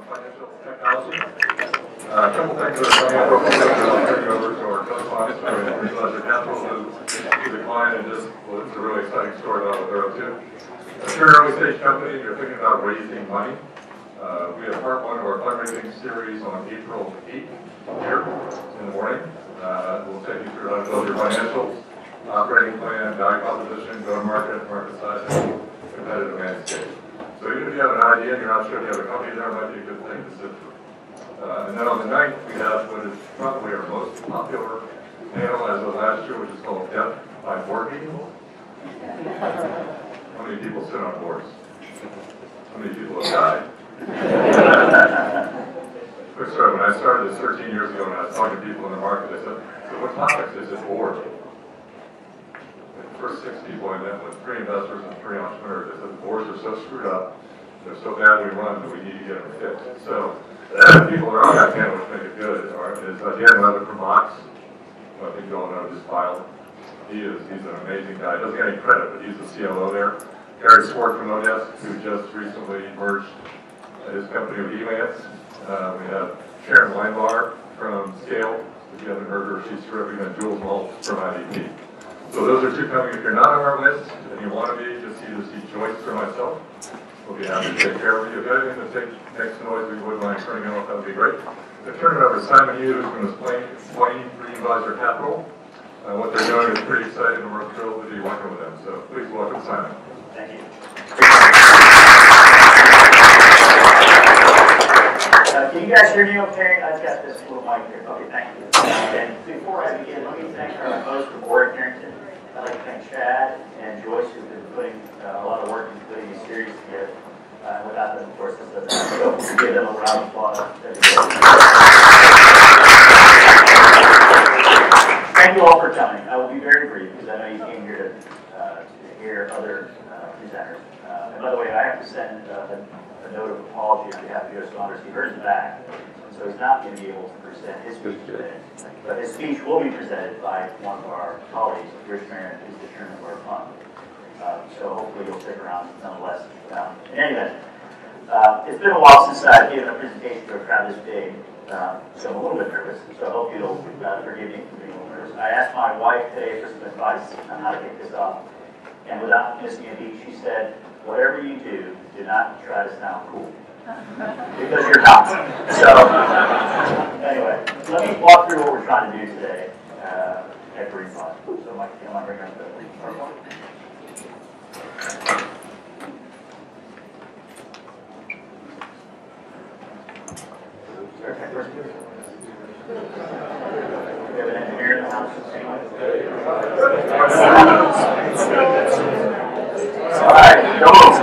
financial technology. A couple things that are coming up, I'll turn you over to our co-sponsor, Visor Capital, to the client, and just, well, it's a really exciting story about what they're up to. If you're an early stage company and you're thinking about raising money, we have part one of our fundraising series on April 8th here in the morning. We'll take you through how to build your financials, operating plan, value proposition, go-to-market, market size, and competitive landscape. So even if you have an idea and you're not sure if you have a company there, it might be a good thing to sit through. And then on the 9th, we have what is probably our most popular panel as of last year, which is called Death by Board Meeting. How many people sit on boards? How many people have died? Quick story, when I started this 13 years ago, and I was talking to people in the market, I said, so what topics is this board? The first 6 people I met with, 3 investors and 3 entrepreneurs, they said the boards are so screwed up, they're so badly run that we need to get them fixed. So people are on that panel, which make it good, is Dan Levitt from Box, who I think you all know just filed. He's an amazing guy. He doesn't get any credit, but he's the CLO there. Gary Swart from Odesk, who just recently merged his company with Elan. We have Sharon Weinbar from Scale. If you haven't heard her, she's terrific. And Jules Maltz from IDP. So those are 2 coming. If you're not on our list and you want to be, just either see Joyce or myself. We'll be happy to take care of you. If you have anything to make some noise, we would mind turning it off. That would be great. So turn it over to Simon Yu, who's going to explain Green Visor Capital. What they're doing is pretty exciting, and we're thrilled to be working with them. So please welcome Simon. Thank you. Can you guys hear me okay? I've got this little mic here. Okay, thank you. And before I begin, let me thank our host from Orrick. I'd like to thank Chad and Joyce, who've been putting a lot of work into putting these series together. Without them, of course, this doesn't happen. So give them a round of applause. Thank you all for coming. I will be very brief because I know you came here to hear other presenters. And by the way, I have to send a note of apology on behalf of Joe Saunders. He hurt his back, and so he's not going to be able to present his speech today. But his speech will be presented by one of our colleagues, Rich Marin, who's the chairman of our fund. So hopefully you'll stick around nonetheless. In any event, it's been a while since I've given a presentation to a crowd this big, so I'm a little bit nervous. So I hope you'll forgive me for being a little nervous. I asked my wife today for some advice on how to get this off, and without missing a beat, she said, "Whatever you do, do not try to sound cool, because you're not." So anyway, let me walk through what we're trying to do today at Green Visor. So Mike, you might bring up the first one. We have an engineer in the house. All right, don't.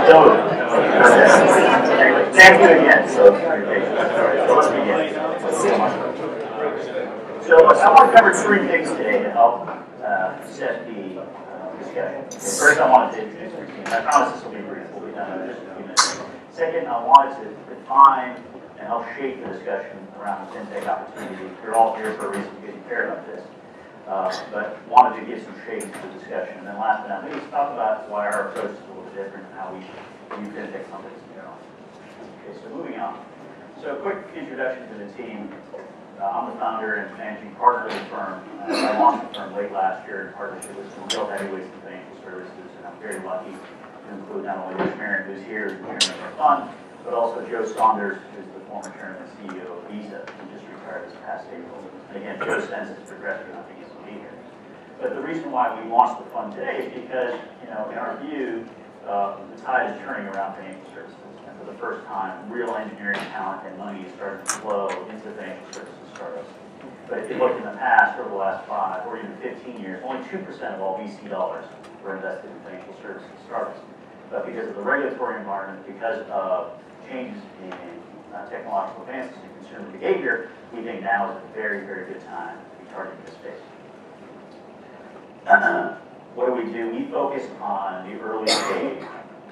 Thank you again. So let's begin. So I want to cover 3 things today to help set the discussion. First, I wanted to introduce our team. I promise this will be brief. We'll be done in just a few minutes. Second, I wanted to define and help shape the discussion around the FinTech opportunity. You're all here for a reason because you care about this. But wanted to give some shape to the discussion. And then last but not least, talk about why our approach is a little bit different and how we view FinTech companies in general. Okay, so moving on. So a quick introduction to the team. I'm the founder and managing partner of the firm. I launched the firm late last year in partnership with some real heavyweights in financial services, and I'm very lucky to include not only Rich Marin, who's here, who's the chairman of our fund, but also Joe Saunders, who's the former chairman and CEO of Visor, who just retired this past April. And again, Joe sends his progression, I think he's going to be here. But the reason why we launched the fund today is because, in our view, the tide is turning around financial services. And for the first time, real engineering talent and money is starting to flow into financial services startups. But if you look in the past, over the last 5 or even 15 years, only 2% of all VC dollars were invested in financial services startups. But because of the regulatory environment, because of changes in technological advances in consumer behavior, we think now is a very, very good time to be targeting this space. What do? We focus on the early stage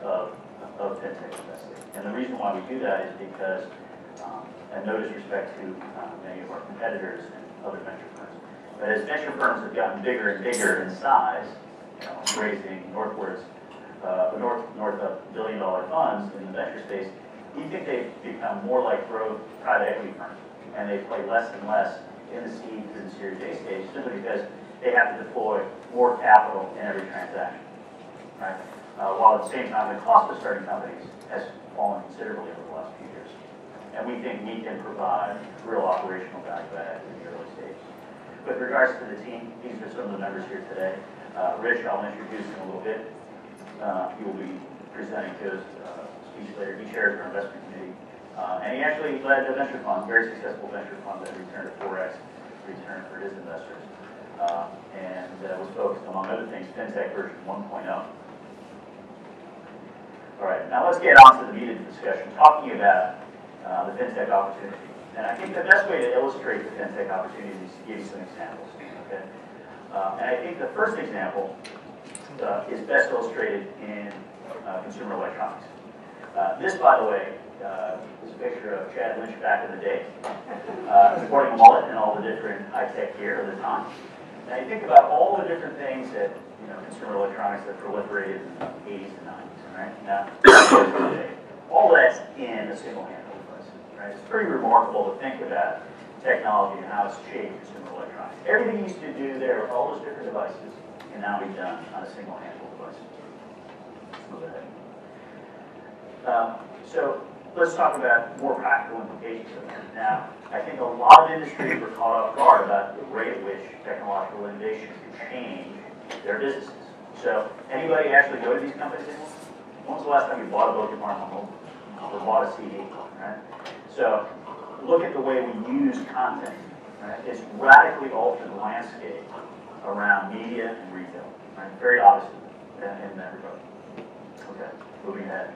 of FinTech investing. And the reason why we do that is because, and no disrespect to many of our competitors and other venture firms, but as venture firms have gotten bigger and bigger in size, raising north of $1 billion funds in the venture space, we think they've become more like growth private equity firms, and they play less and less in the seed to the Series A stage, simply because they have to deploy more capital in every transaction, right? While at the same time, the cost of starting companies has fallen considerably over the last few years. And we think we can provide real operational value add in the early stage. With regards to the team, these are some of the members here today. Rich, I'll introduce in a little bit. He will be presenting his speech later. He chairs our investment committee. And he actually led a venture fund, very successful venture fund that returned a 4x return for his investors. And was focused, among other things, FinTech version 1.0. All right, now let's get on to the meat of the discussion, talking about the FinTech opportunity. And I think the best way to illustrate the FinTech opportunity is to give you some examples. Okay? And I think the first example is best illustrated in consumer electronics. This, by the way, is a picture of Chad Lynch back in the day, sporting a mullet and all the different high-tech gear of the time. Now you think about all the different things that consumer electronics that proliferated in the 80s and 90s, right? Now, all that's in a single handle device, right? It's pretty remarkable to think about technology and how it's shaped consumer electronics. Everything you used to do there with all those different devices can now be done on a single handle device. Let's move ahead. So let's talk about more practical implications of that. Now, I think a lot of industries were caught off guard about the rate at which technological innovation could change their businesses. So, anybody actually go to these companies anymore? When was the last time you bought a book at Barnes & Noble or bought a CD? Right? So, look at the way we use content. Right? It's radically altered the landscape around media and retail. Right? Very obvious in that regard. Okay, moving ahead.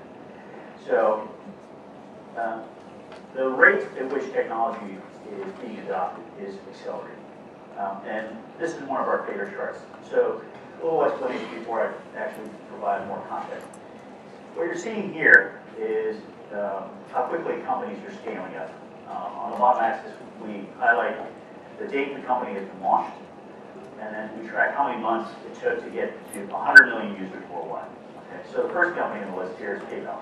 So, the rate at which technology is being adopted is accelerating. And this is one of our favorite charts. So, a little explanation before I actually provide more context. What you're seeing here is how quickly companies are scaling up. On the bottom axis, we highlight the date the company has been launched, and then we track how many months it took to get to 100 million users worldwide. Okay? So the first company on the list here is PayPal.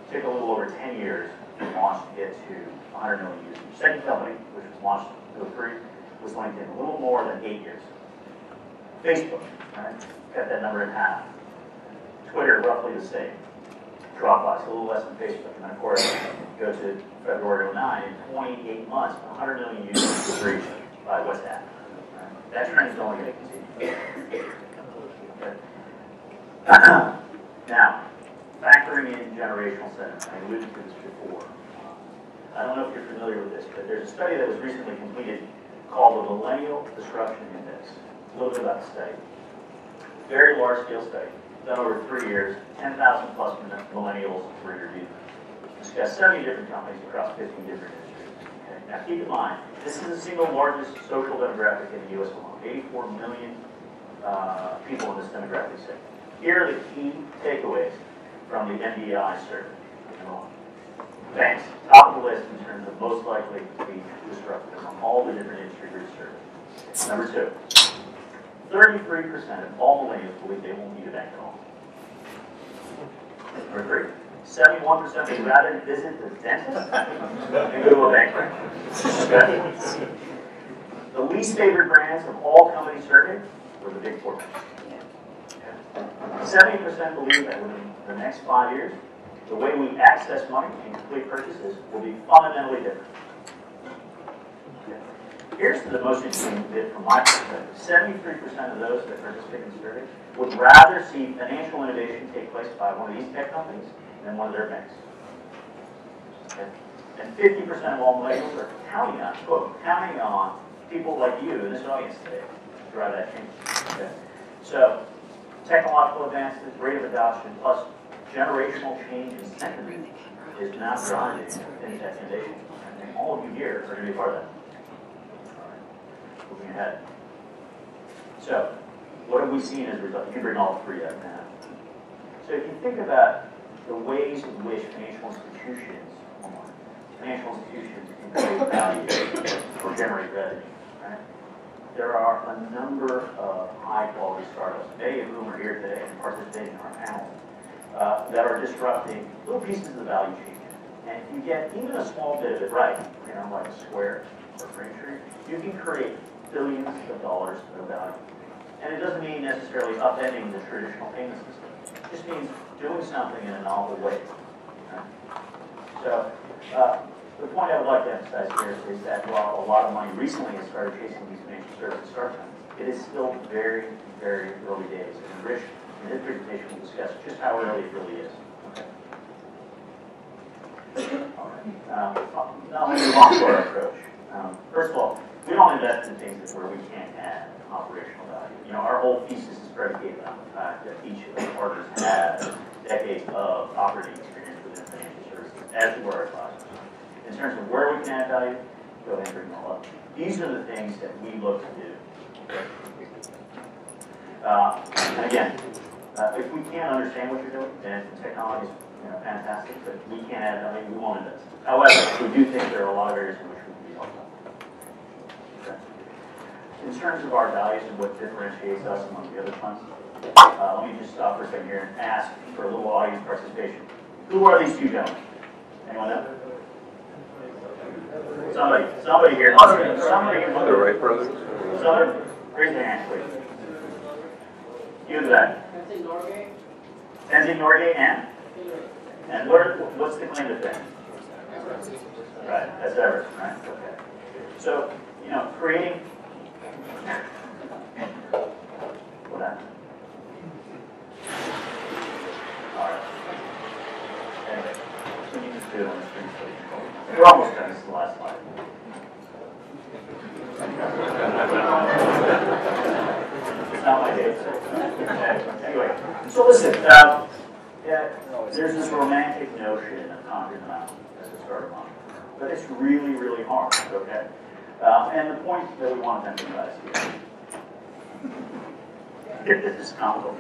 It took a little over 10 years to launch to get to 100 million users. Second company, which was launched in 2003, was LinkedIn, a little more than 8 years. Facebook, right? Cut that number in half. Twitter, roughly the same. Dropbox, a little less than Facebook. And then, of course, go to February 2009, in 28 months, 100 million users was reached by WhatsApp. Right? That trend is only going to continue. Okay. Now, factoring in generational sentiment. I alluded to this before. I don't know if you're familiar with this, but there's a study that was recently completed called the Millennial Disruption Index. A little bit about the study. Very large-scale study, done over 3 years, 10,000 plus millennials were interviewed. Discussed 70 different companies across 15 different industries. Okay? Now keep in mind, this is the single largest social demographic in the U.S. alone. 84 million people in this demographic segment. Here are the key takeaways from the MBI survey. Banks, top of the list in terms of most likely to be disrupted among all the different industry groups surveyed. Number 2. 33% of all millennials believe they won't need a bank at all. Number 3, 71% would rather visit the dentist than go to a bank branch. Okay. The least favorite brands of all companies surveyed were the big 4 banks. Okay. 70% believe that within the next 5 years, the way we access money and complete purchases will be fundamentally different. Here's the most interesting bit from my perspective. 73% of those that participate in the survey would rather see financial innovation take place by one of these tech companies than one of their banks. Okay? And 50% of all millennials are counting on, quote, counting on people like you in this audience today to drive that change. Okay? So, technological advances, rate of adoption, plus generational change in sentiment is now driving FinTech innovation. And all of you here are going to be part of that. Moving ahead. So, what have we seen as a result? You can bring all 3 up now. So if you think about the ways in which financial institutions can create value or generate revenue, right? There are a number of high-quality startups, many of whom are here today and participating in our panel, that are disrupting little pieces of the value chain. And if you get even a small bit of it right, you know, like a Square or Braintree, you can create billions of dollars of value. And it doesn't mean necessarily upending the traditional payment system. It just means doing something in a novel way. Right? So, the point I would like to emphasize here is that while a lot of money recently has started chasing these financial services startups, it is still very, very early days. And Rich, in his presentation, will discuss just how early it really is. Okay. All right. Now let's move on to our approach. First of all, we don't invest in things where we can't add operational value. You know, our whole thesis is predicated on the fact that each of the partners has decades of operating experience within financial services, as do our advisors. In terms of where we can add value, go ahead and bring them all up. These are the things that we look to do. And again, if we can't understand what you're doing, then technology is fantastic, but we can't add value, we won't invest. However, we do think there are a lot of areas in which we can be helpful. Okay. In terms of our values and what differentiates us among the other funds, let me just stop for a second here and ask for a little audience participation. Who are these two gentlemen? Anyone know? Somebody here. Somebody here. The Wright brothers? Somebody, raise their hand, please. You in the back. Tenzing Norgay and what's the claim to fame? Right, that's Everest, right? Okay. So, creating. What happened? All right. Anyway, can you just do it on the screen, please? We're almost done. This is the last slide. It's not my day. Anyway, so listen. There's this romantic notion of conquering the mountain as a starter mountain, but it's really, really hard. Okay. And the point that we want to emphasize here, this is comical,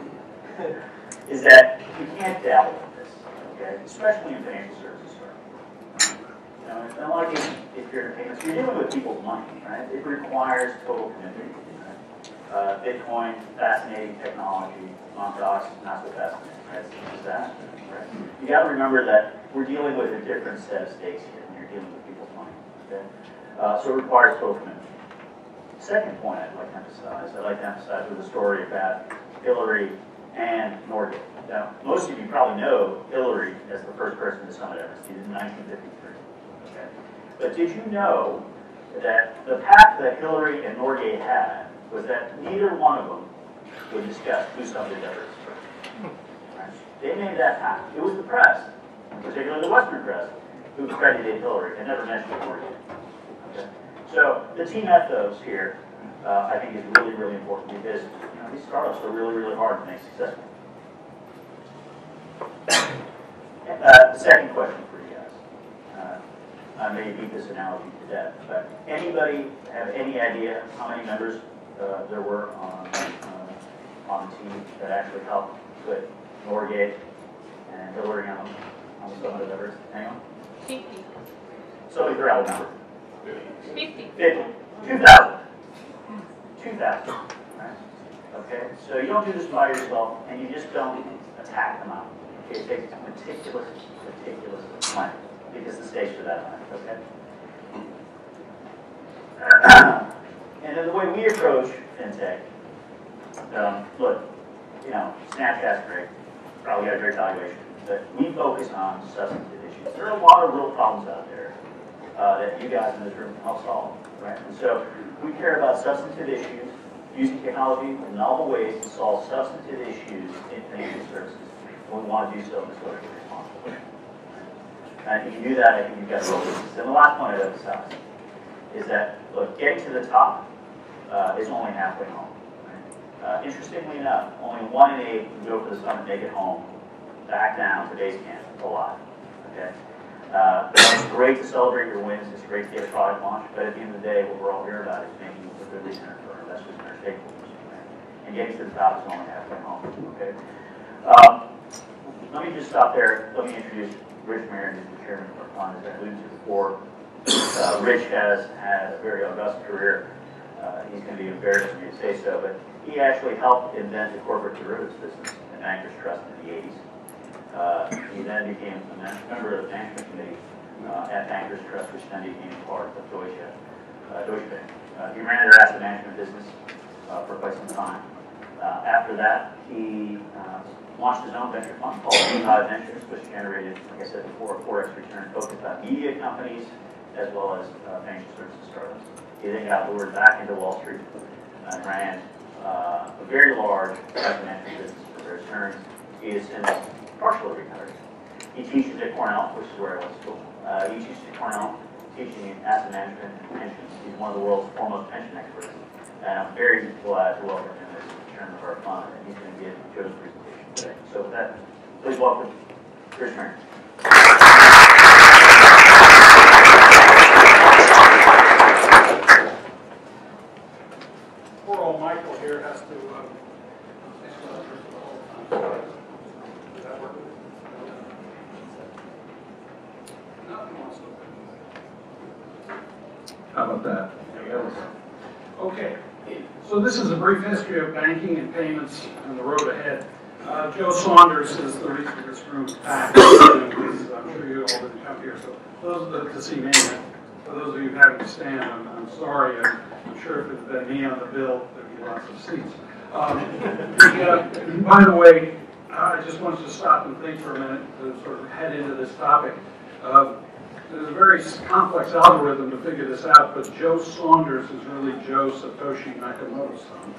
is that you can't dabble with this, okay? Especially in financial services. In a lot of cases, if you're in payments, you're dealing with people's money, right? It requires total commitment. Right? Bitcoin, fascinating technology. Mongoose, not so fascinating. That's a disaster. Right? You got to remember that we're dealing with a different set of stakes here when you're dealing with people's money. Okay? So it requires total commitment. Second point I'd like to emphasize with a story about Hillary and Norgay. Now, most of you probably know Hillary as the first person to summit Everest. He did in 1953. Okay? But did you know that the pact that Hillary and Norgay had was that neither one of them would discuss who summited Everest first? Right? They made that pact. It was the press, particularly the Western press, who credited Hillary and never mentioned Norgay. Okay? So the team ethos here, I think, is really, really important because these startups are really, really hard to make successful. The second question for you guys. I may beat this analogy to death, but anybody have any idea how many members there were on the team that actually helped put Norgay and Hillary on the summit of Everest? Anyone? 50. Somebody throw out a number. 50. 2,000. 2,000. Right? Okay? So you don't do this by yourself, and you just don't attack them out. Okay? It takes meticulous planning, because the stakes are that high. Okay? And then the way we approach FinTech, look, Snapchat's great, probably got a great valuation, but we focus on substantive issues. There are a lot of real problems out there that you guys in this room can help solve, right? And so we care about substantive issues, using technology in novel ways to solve substantive issues in financial services. And we want to do so in a socially responsible way. And if you can do that, I think you've got a real business. And the last point I'd emphasize is that, look, getting to the top is only halfway home. Right? Interestingly enough, only 1 in 8 who go for the summit make it home, back down to base camp alive. Okay? It's great to celebrate your wins. It's great to get a product launch. But at the end of the day, what we're all here about is making a good return for our investors and our stakeholders. Right? And getting to the top is only halfway home. Okay? Let me just stop there. Let me introduce Rich Amir, who's the chairman of our fund, as I alluded to before. Rich has had a very august career. He's going to be embarrassed for me to say so, but he actually helped invent the corporate derivatives business and bankers trust in the 80s. He then became a member of the management committee at Bankers Trust, which then became part of Deutsche Bank. He ran their asset management business for quite some time. After that, he launched his own venture fund called Heibel Ventures, which generated, like I said before, a 4x return focused on media companies as well as financial services startups. He then got lured back into Wall Street and ran a very large asset management business for the returns. He is in partially retired. He teaches at Cornell, which is where I went to school. He teaches at Cornell, teaching asset management and pensions. He's one of the world's foremost pension experts. And I'm very glad to welcome him as chairman of our fund, and he's going to give Joe's presentation today. So with that, please welcome Chris Turner. Poor old Michael here has to. How about that? Okay, so this is a brief history of banking and payments and the road ahead. Joe Saunders is the reason this room is packed. I'm sure you all didn't come here, so those are to see me. For those of you having to stand, I'm sorry. I'm sure if it had been me on the bill, there'd be lots of seats. By the way, I just want you to stop and think for a minute to sort of head into this topic. There's a very complex algorithm to figure this out, but Joe Saunders is really Joe Satoshi Nakamoto's son.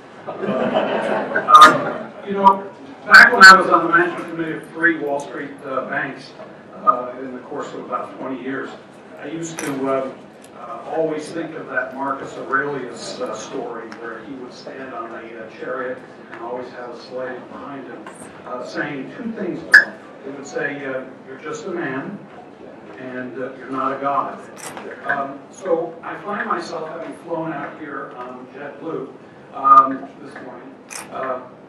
You know, back when I was on the management committee of 3 Wall Street banks in the course of about 20 years, I used to always think of that Marcus Aurelius story where he would stand on a chariot and always have a slave behind him saying 2 things to him. He would say, you're just a man, and you're not a god. So I find myself having flown out here on JetBlue this morning,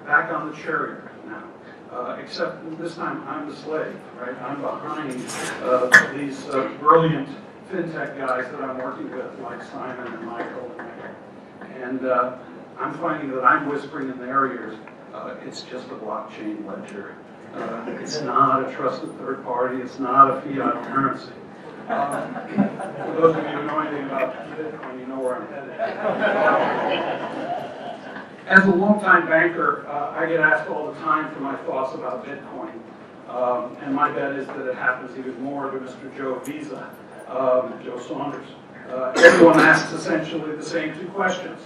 back on the chariot now, except this time I'm the slave, right? I'm behind these brilliant FinTech guys that I'm working with, like Simon and Michael and I'm finding that I'm whispering in their ears, it's just a blockchain ledger. It's not a trusted third party. It's not a fiat currency. For those of you who know anything about Bitcoin, you know where I'm headed. As a longtime banker, I get asked all the time for my thoughts about Bitcoin. And my bet is that it happens even more to Mr. Joe Visa, Joe Saunders. Everyone asks essentially the same 2 questions.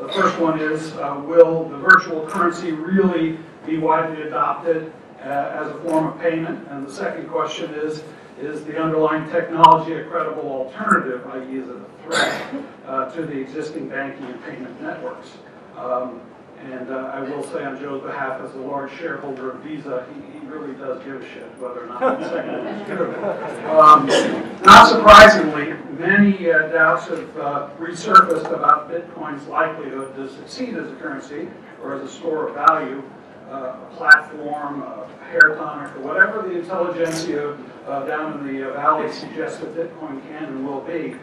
The first one is, will the virtual currency really be widely adopted as a form of payment? And the second question is the underlying technology a credible alternative, i.e. is it a threat to the existing banking and payment networks? I will say on Joe's behalf, as a large shareholder of Visa, he really does give a shit whether or not the second one is true. Not surprisingly, many doubts have resurfaced about Bitcoin's likelihood to succeed as a currency or as a store of value, a platform, a hair tonic, or whatever the intelligentsia down in the valley suggests that Bitcoin can and will be.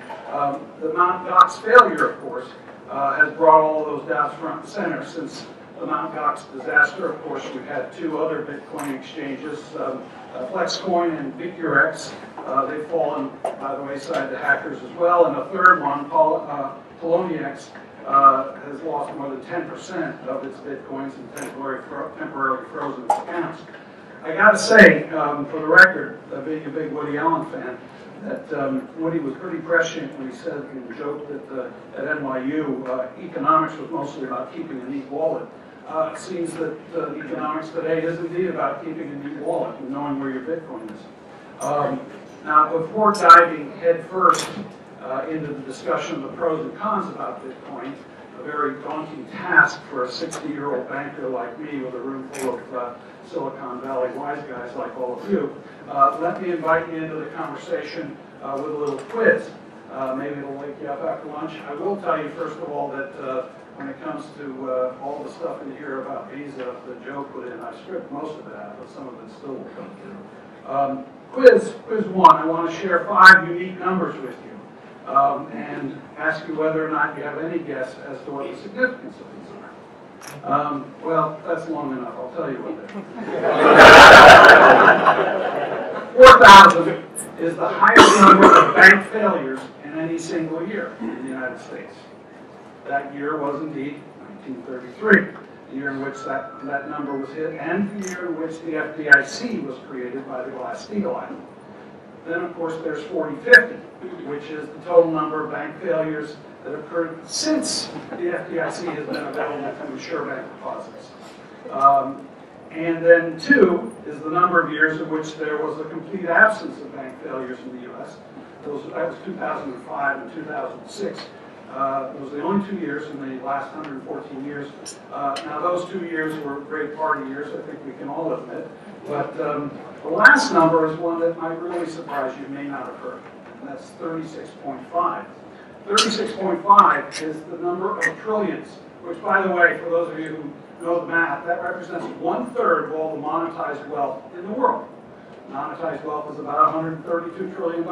The Mt. Gox failure, of course, has brought all of those doubts front and center. Since the Mt. Gox disaster, of course, we've had 2 other Bitcoin exchanges, Flexcoin and BitUrex. They've fallen by the wayside to hackers as well. And a third one, Poloniex, has lost more than 10% of its Bitcoins and temporarily frozen its accounts. I got to say, for the record, being a big Woody Allen fan, that Woody was pretty prescient when he said and joked that at NYU, economics was mostly about keeping a neat wallet. It seems that economics today is indeed about keeping a neat wallet and knowing where your Bitcoin is. Now, before diving headfirst into the discussion of the pros and cons about Bitcoin, a very daunting task for a 60-year-old banker like me with a room full of Silicon Valley wise guys like all of you, let me invite you into the conversation with a little quiz. Maybe it'll wake you up after lunch. I will tell you, first of all, that when it comes to all the stuff in here about Visa that Joe put in, I stripped most of it out, but some of it still will come through. Quiz 1, I want to share 5 unique numbers with you and ask you whether or not you have any guess as to what the significance of these are. Well, that's long enough. I'll tell you what they are. 4,000 is the highest number of bank failures in any single year in the United States. That year was indeed 1933, the year in which that number was hit, and the year in which the FDIC was created by the Glass-Steagall Act. Then, of course, there's 4050, which is the total number of bank failures that occurred since the FDIC has been available to insure bank deposits. And then 2 is the number of years in which there was a complete absence of bank failures in the U.S. That was 2005 and 2006. Those were the only 2 years in the last 114 years. Now, those 2 years were great party years, I think we can all admit. But the last number is one that might really surprise you, may not have heard. And that's 36.5. 36.5 is the number of trillions, which, by the way, for those of you who know the math, that represents 1/3 of all the monetized wealth in the world. Monetized wealth is about $132 trillion.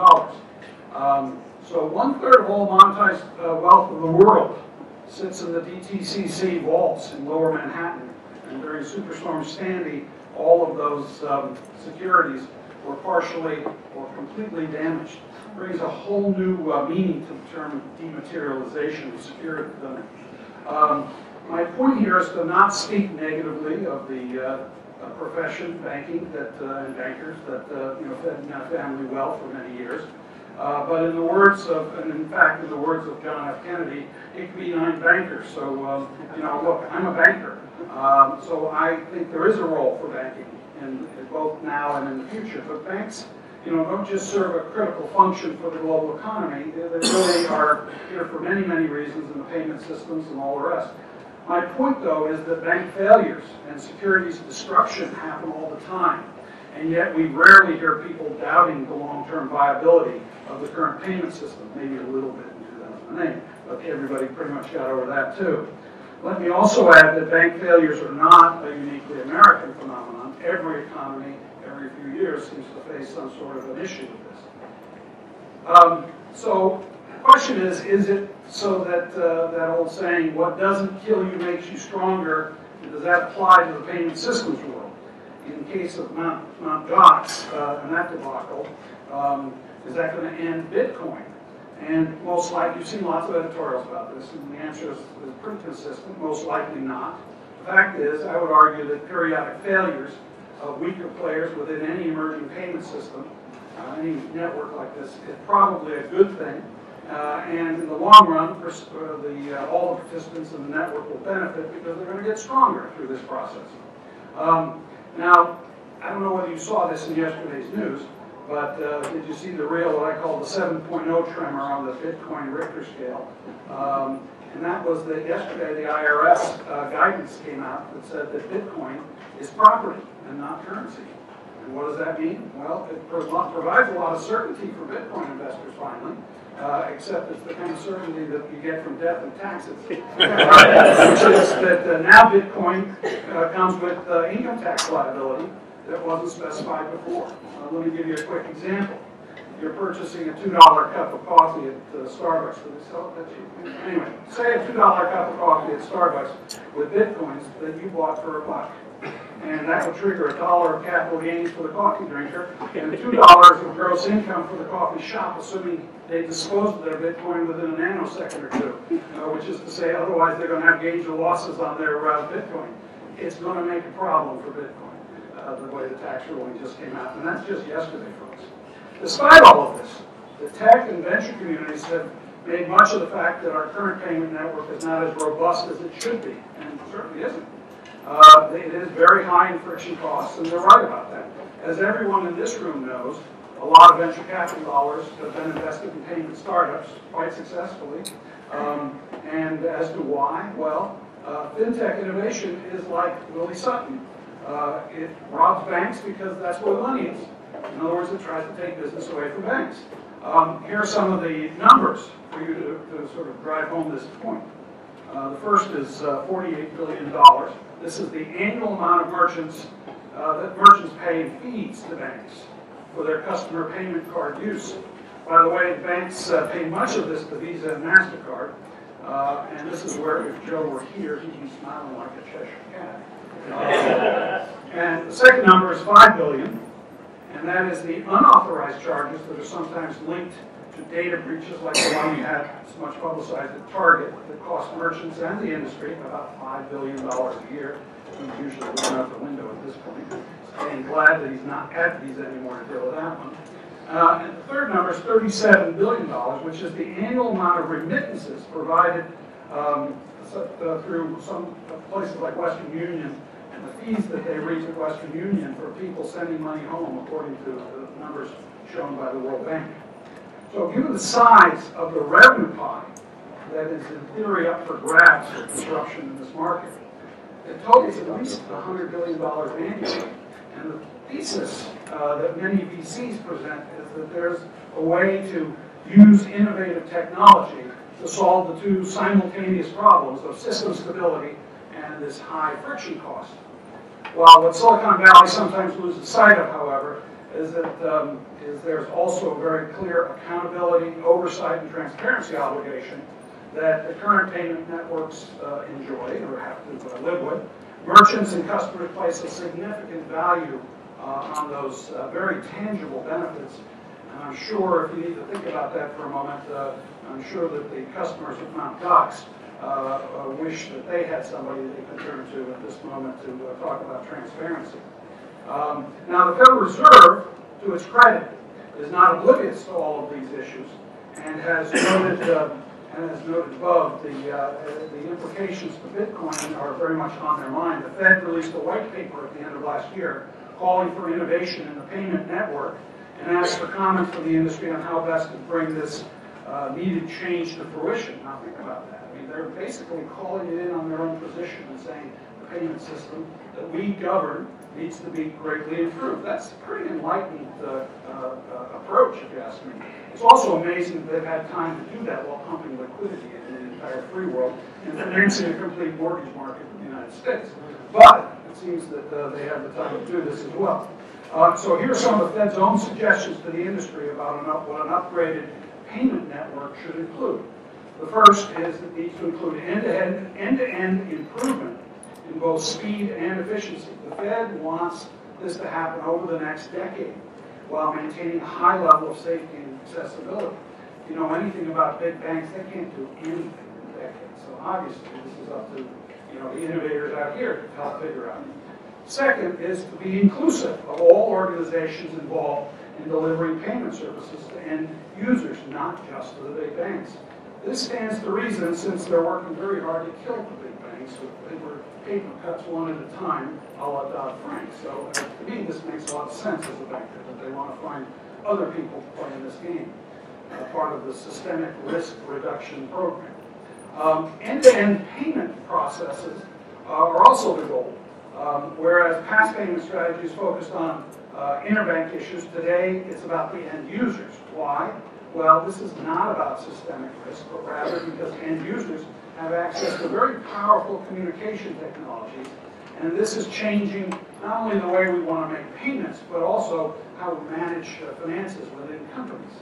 So 1/3 of all monetized wealth in the world sits in the DTCC vaults in Lower Manhattan. And during Superstorm Sandy, all of those securities were partially or completely damaged. It brings a whole new meaning to the term dematerialization of security. My point here is to not speak negatively of the profession, banking, and bankers that fed my family well for many years. But in the words of, and in fact, in the words of John F. Kennedy, it could be 9 bankers. So, look, I'm a banker. So I think there is a role for banking, in both now and in the future. But banks, don't just serve a critical function for the global economy. They really are here for many, many reasons in the payment systems and all the rest. My point, though, is that bank failures and securities destruction happen all the time. And yet we rarely hear people doubting the long-term viability of the current payment system, maybe a little bit in 2008, but everybody pretty much got over that too. Let me also add that bank failures are not a uniquely American phenomenon. Every economy, every few years, seems to face some sort of an issue with this. So the question is it so that that old saying, what doesn't kill you makes you stronger, does that apply to the payment systems world? In the case of Mt. Gox and that debacle, is that going to end Bitcoin? And most likely, you've seen lots of editorials about this, and the answer is pretty consistent, most likely not. The fact is, I would argue that periodic failures of weaker players within any emerging payment system, any network like this, is probably a good thing. And in the long run, all the participants in the network will benefit because they're going to get stronger through this process. Now, I don't know whether you saw this in yesterday's news, but did you see the real, what I call the 7.0 tremor on the Bitcoin Richter scale? And that was that yesterday the IRS guidance came out that said that Bitcoin is property and not currency. And what does that mean? Well, it provides a lot of certainty for Bitcoin investors finally, except it's the kind of certainty that you get from death and taxes. Which is that now Bitcoin comes with income tax liability that wasn't specified before. Let me give you a quick example. You're purchasing a $2 cup of coffee at Starbucks. Do they sell it that cheap? Anyway, say a $2 cup of coffee at Starbucks with Bitcoins that you bought for $1. And that will trigger $1 of capital gains for the coffee drinker and $2 of gross income for the coffee shop, assuming they dispose of their Bitcoin within a nanosecond or two, which is to say otherwise they're going to have gains or losses on their Bitcoin. It's going to make a problem for Bitcoin, the way the tax ruling just came out. And that's just yesterday, folks. Despite all of this, the tech and venture communities have made much of the fact that our current payment network is not as robust as it should be, and it certainly isn't. It is very high in friction costs, and they're right about that. As everyone in this room knows, a lot of venture capital dollars have been invested in payment startups quite successfully. And as to why, well, FinTech innovation is like Willie Sutton. It robs banks because that's where the money is. In other words, it tries to take business away from banks. Here are some of the numbers for you to sort of drive home this point. The first is $48 billion. This is the annual amount of merchants that merchants pay in fees to banks for their customer payment card use. By the way, banks pay much of this to Visa and MasterCard. And this is where, if Joe were here, he'd be smiling like a Cheshire cat. And the second number is $5 billion, and that is the unauthorized charges that are sometimes linked to data breaches like the one we had so much publicized at Target that cost merchants and the industry about $5 billion a year. He's usually looking out the window at this point. So I'm glad that he's not at Visa anymore to deal with that one. And the third number is $37 billion, which is the annual amount of remittances provided through some places like Western Union and the fees that they reach at Western Union for people sending money home, according to the numbers shown by the World Bank. So given the size of the revenue pie that is in theory up for grabs for disruption in this market, it totals at least $100 billion annually. And the thesis that many VCs present is that there's a way to use innovative technology to solve the two simultaneous problems of system stability and this high friction cost. While what Silicon Valley sometimes loses sight of, however, is that there's also a very clear accountability, oversight, and transparency obligation that the current payment networks enjoy or have to live with. Merchants and customers place a significant value on those very tangible benefits. And I'm sure if you need to think about that for a moment, I'm sure that the customers of Mt. Gox wish that they had somebody they could turn to at this moment to talk about transparency. Now, the Federal Reserve, to its credit, is not oblivious to all of these issues and has noted above the implications to Bitcoin are very much on their mind. The Fed released a white paper at the end of last year calling for innovation in the payment network and asked for comments from the industry on how best to bring this needed change to fruition. Now think about that. I mean, they're basically calling it in on their own position and saying the payment system that we govern needs to be greatly improved. That's a pretty enlightened approach, if you ask me. It's also amazing that they've had time to do that while pumping liquidity in the entire free world and financing a complete mortgage market in the United States. But it seems that they have the time to do this as well. So here are some of the Fed's own suggestions to the industry about what an upgraded payment network should include. The first is it needs to include end-to-end improvement in both speed and efficiency. The Fed wants this to happen over the next decade while maintaining a high level of safety and accessibility. If you know anything about big banks, they can't do anything in a decade. So obviously this is up to the innovators out here to help figure out. Second is to be inclusive of all organizations involved in delivering payment services to end users, not just to the big banks. This stands to reason since they're working very hard to kill the big banks with paper cuts one at a time, a la Dodd-Frank. So to me, this makes a lot of sense as a banker, that they want to find other people to play in this game, part of the systemic risk reduction program. End-to-end payment processes are also the goal. Whereas past payment strategies focused on interbank issues, today it's about the end users. Why? Well, this is not about systemic risk, but rather because end users have access to very powerful communication technologies, and this is changing not only the way we want to make payments, but also how we manage finances within companies.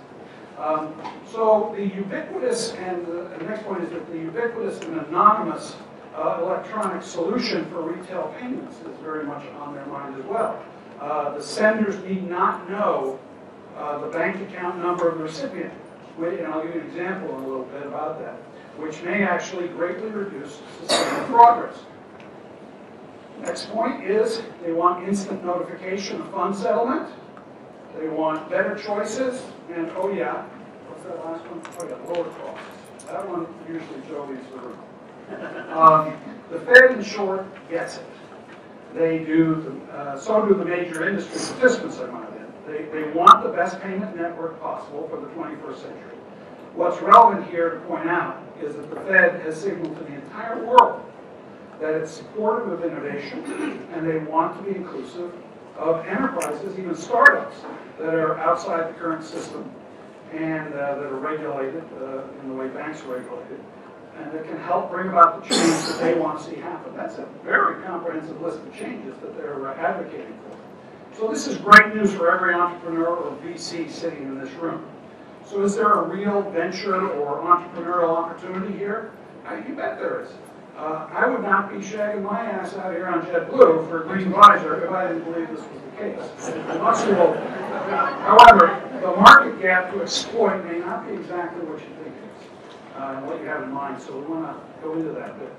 So the ubiquitous, and the next point is that the ubiquitous and anonymous electronic solution for retail payments is very much on their mind as well. The senders need not know the bank account number of the recipient. And I'll give you an example in a little bit about that, which may actually greatly reduce systemic fraud risk. Next point is they want instant notification of fund settlement. They want better choices, and oh yeah, what's that last one? Oh yeah, lower costs. That one usually Joe leaves the room. The Fed, in short, gets it. They do, so do the major industry participants, I might add. They want the best payment network possible for the 21st century. What's relevant here to point out is that the Fed has signaled to the entire world that it's supportive of innovation and they want to be inclusive of enterprises, even startups, that are outside the current system and that are regulated in the way banks are regulated, and that can help bring about the change that they want to see happen. That's a very comprehensive list of changes that they're advocating for. So this is great news for every entrepreneur or VC sitting in this room. So is there a real venture or entrepreneurial opportunity here? You bet there is. I would not be shagging my ass out here on JetBlue for green Visor if I didn't believe this was the case. However, the market gap to exploit may not be exactly what you think it is, and what you have in mind, so we want to go into that bit.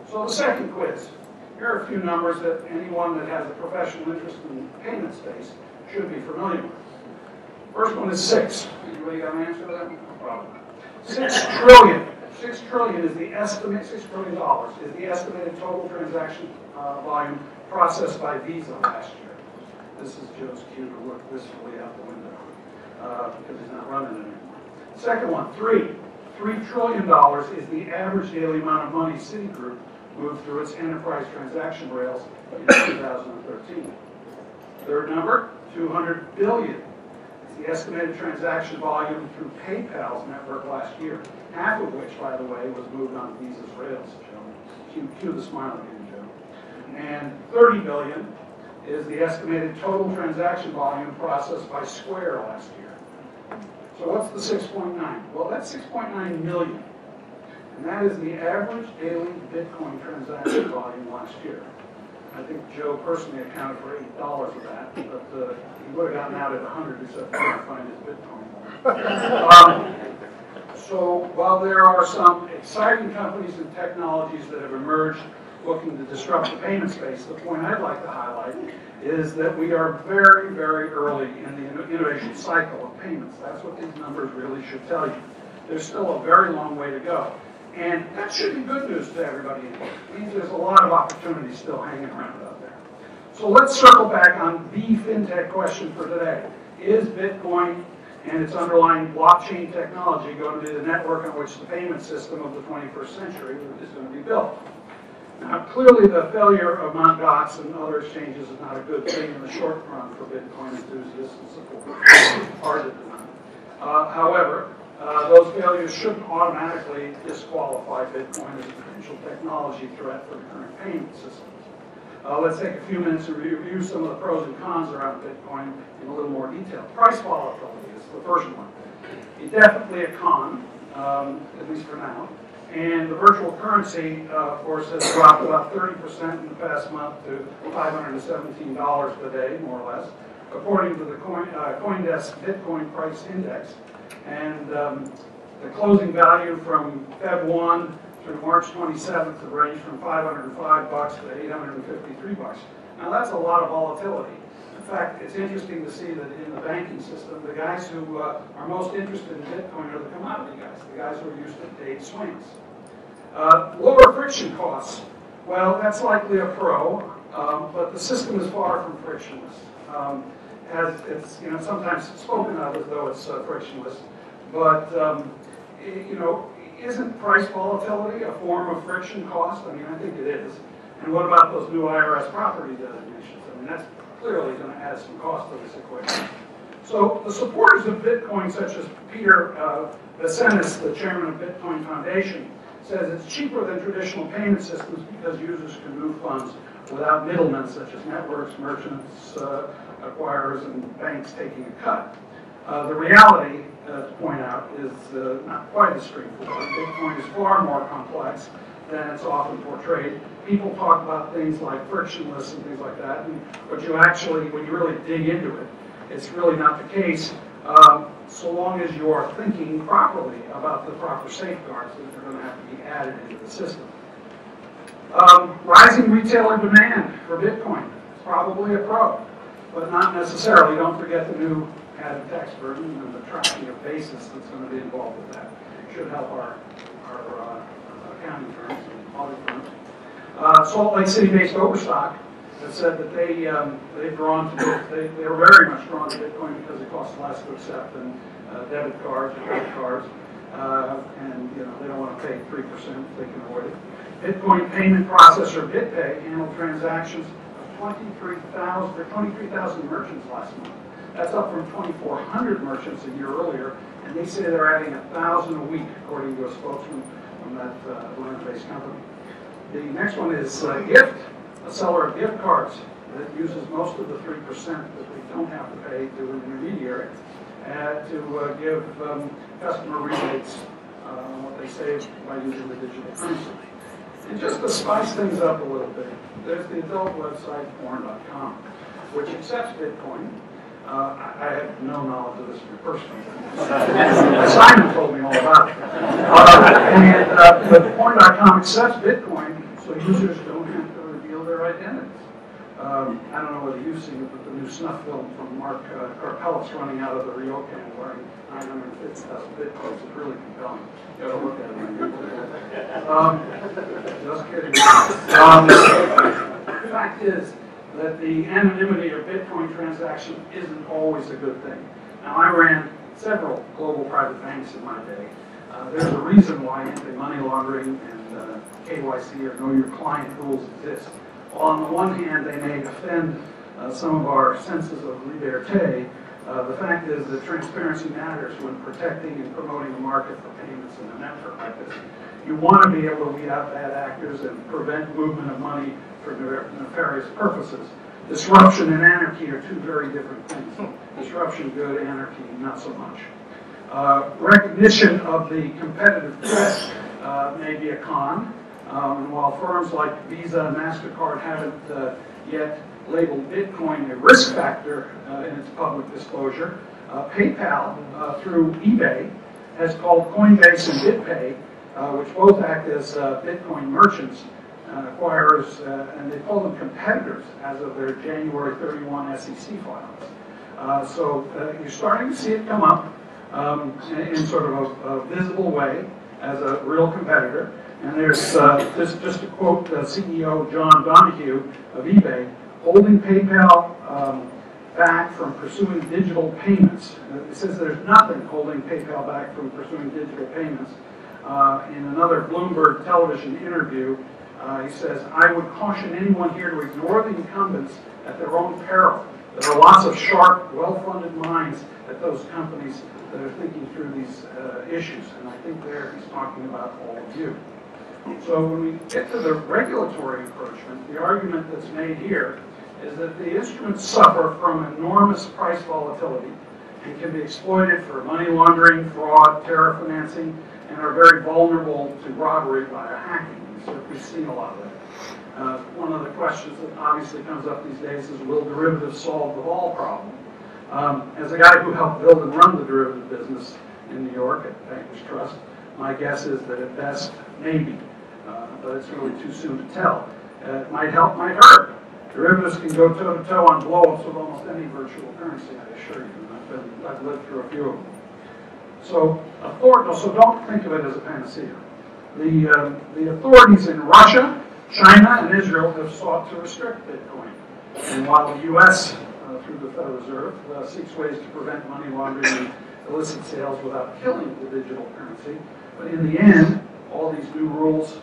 So the second quiz. Here are a few numbers that anyone that has a professional interest in the payment space should be familiar with. First one is 6. Anybody got an answer to that? No problem. 6 trillion. $6 trillion is the estimate. $6 trillion is the estimated total transaction volume processed by Visa last year. This is Joe's cue to look wistfully out the window because he's not running anymore. Second one, 3. $3 trillion is the average daily amount of money Citigroup moved through its enterprise transaction rails in 2013. Third number, 200 billion is the estimated transaction volume through PayPal's network last year, half of which, by the way, was moved on Visa's rails, Joe. Cue the smile again, Joe. And 30 billion is the estimated total transaction volume processed by Square last year. So what's the 6.9? Well, that's 6.9 million. And that is the average daily Bitcoin transaction volume last year. I think Joe personally accounted for $8 of that, but he would have gotten out at 100 except he couldn't find his Bitcoin. So while there are some exciting companies and technologies that have emerged looking to disrupt the payment space, the point I'd like to highlight is that we are very, very early in the innovation cycle of payments. That's what these numbers really should tell you. There's still a very long way to go. And that should be good news to everybody in here. It means there's a lot of opportunities still hanging around out there. So let's circle back on the FinTech question for today. Is Bitcoin and its underlying blockchain technology going to be the network on which the payment system of the 21st century is going to be built? Now, clearly the failure of Mt. Gox and other exchanges is not a good thing in the short run for Bitcoin enthusiasts and supporters. It's hard to deny. However, those failures shouldn't automatically disqualify Bitcoin as a potential technology threat for the current payment systems. Let's take a few minutes to review some of the pros and cons around Bitcoin in a little more detail. Price volatility is the first one. It's definitely a con, at least for now. And the virtual currency, of course, has dropped about 30% in the past month to $517 per day, more or less, according to the CoinDesk Bitcoin Price Index. And the closing value from Feb 1 through March 27th have ranged from $505 to $853. Now that's a lot of volatility. In fact, it's interesting to see that in the banking system, the guys who are most interested in Bitcoin are the commodity guys, the guys who are used to day swings. Lower friction costs. Well, that's likely a pro, but the system is far from frictionless. It's sometimes spoken of as though it's frictionless, but isn't price volatility a form of friction cost? I mean, I think it is. And what about those new IRS property designations? I mean, that's clearly going to add some cost to this equation. So the supporters of Bitcoin, such as Peter Benitez, the chairman of Bitcoin Foundation, says it's cheaper than traditional payment systems because users can move funds without middlemen such as networks, merchants, acquirers, and banks taking a cut. The reality, to point out, is not quite as straightforward. Bitcoin is far more complex than it's often portrayed. People talk about things like frictionless and things like that, and when you really dig into it, it's really not the case, so long as you are thinking properly about the proper safeguards that are going to have to be added into the system. Rising retailer demand for Bitcoin is probably a pro, but not necessarily. Don't forget the new added tax burden and the tracking of basis that's going to be involved with that. It should help our accounting firms and audit firms. Salt Lake City-based Overstock has said that they are very much drawn to Bitcoin because it costs less to accept than debit cards or credit cards, and they don't want to pay 3% if they can avoid it. Bitcoin payment processor BitPay handled transactions of 23,000 merchants last month. That's up from 2,400 merchants a year earlier, and they say they're adding 1,000 a week, according to a spokesman from that Atlanta-based company. The next one is Gift, a seller of gift cards that uses most of the 3% that they don't have to pay to an intermediary to give customer rebates on what they save by using the digital currency. And just to spice things up a little bit, there's the adult website porn.com, which accepts Bitcoin. I have no knowledge of this personally. Simon told me all about it. But porn.com accepts Bitcoin, so users don't have to reveal their identities. I don't know whether you've seen it, but the new snuff film from Mark Carpellis running out of the Ryokan wearing 950,000 Bitcoins is really compelling. You gotta look at it on YouTube. Just kidding. The fact is that the anonymity of Bitcoin transactions isn't always a good thing. Now, I ran several global private banks in my day. There's a reason why anti-money laundering and KYC or know your client rules exist. Well, on the one hand, they may offend some of our senses of liberté. The fact is that transparency matters when protecting and promoting a market for payments in a network like this. You want to be able to weed out bad actors and prevent movement of money for nefarious purposes. Disruption and anarchy are two very different things. Disruption good, anarchy not so much. Recognition of the competitive threat may be a con. And while firms like Visa and MasterCard haven't yet labeled Bitcoin a risk factor in its public disclosure, PayPal, through eBay, has called Coinbase and BitPay, which both act as Bitcoin merchants, acquirers, and they call them competitors as of their January 31 SEC filings. So you're starting to see it come up in sort of a visible way as a real competitor. And there's just to quote CEO John Donahue of eBay, holding PayPal back from pursuing digital payments. It says there's nothing holding PayPal back from pursuing digital payments. In another Bloomberg television interview, he says, I would caution anyone here to ignore the incumbents at their own peril. There are lots of sharp, well-funded minds at those companies that are thinking through these issues. And I think there he's talking about all of you. So when we get to the regulatory encroachment, the argument that's made here is that the instruments suffer from enormous price volatility and can be exploited for money laundering, fraud, terror financing, and are very vulnerable to robbery via hacking. We've seen a lot of that. One of the questions that obviously comes up these days is, will derivatives solve the vol problem? As a guy who helped build and run the derivative business in New York at Bankers Trust, my guess is that at best, maybe. But it's really too soon to tell. It might help, might hurt. Derivatives can go toe-to-toe on blow-ups with almost any virtual currency, I assure you. I've lived through a few of them. So don't think of it as a panacea. The authorities in Russia, China, and Israel have sought to restrict Bitcoin. And while the U.S., through the Federal Reserve, seeks ways to prevent money laundering and illicit sales without killing the digital currency, but in the end, all these new rules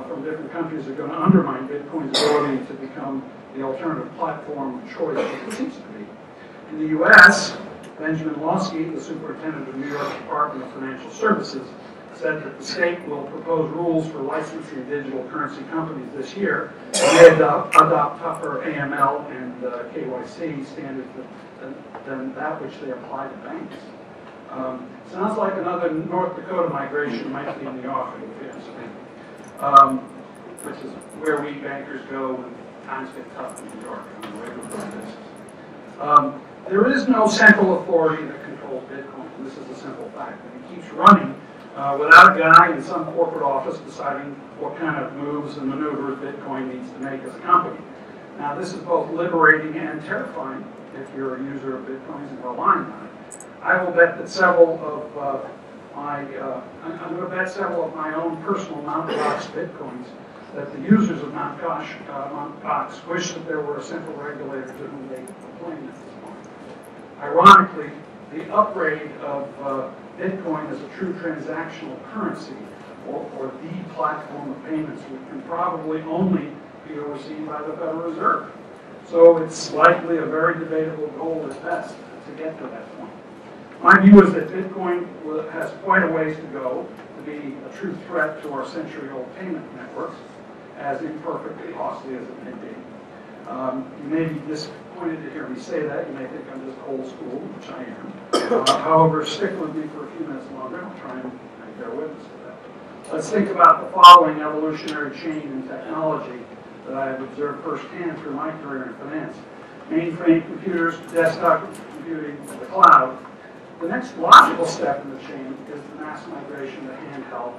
from different countries are going to undermine Bitcoin's ability to become the alternative platform of choice that it seems to be. In the U.S., Benjamin Lawsky, the superintendent of New York Department of Financial Services, said that the state will propose rules for licensing digital currency companies this year. They adopt tougher AML and KYC standards than that which they apply to banks. Sounds like another North Dakota migration might be in the offing, if you ask me, which is where we bankers go when times get tough in New York on a regular basis. There is no central authority that controls Bitcoin. This is a simple fact. And it keeps running without a guy in some corporate office deciding what kind of moves and maneuvers Bitcoin needs to make as a company. Now, this is both liberating and terrifying if you're a user of Bitcoins and relying on it. I will bet that several of I'm going to bet several of my own personal Mt. Gox Bitcoins that the users of Mt. Gox wish that there were a central regulator to whom they complain at this point. Ironically, the upgrade of Bitcoin as a true transactional currency, or the platform of payments, can probably only be overseen by the Federal Reserve. So it's likely a very debatable goal at best to get to that point. My view is that Bitcoin has quite a ways to go to be a true threat to our century-old payment networks, as imperfectly costly as it may be. You may be disappointed to hear me say that. You may think I'm just old school, which I am. However, stick with me for a few minutes longer. I'll try and bear witness to Let's think about the following evolutionary change in technology that I have observed firsthand through my career in finance. Mainframe computers, desktop computing, the cloud. The next logical step in the chain is the mass migration to handheld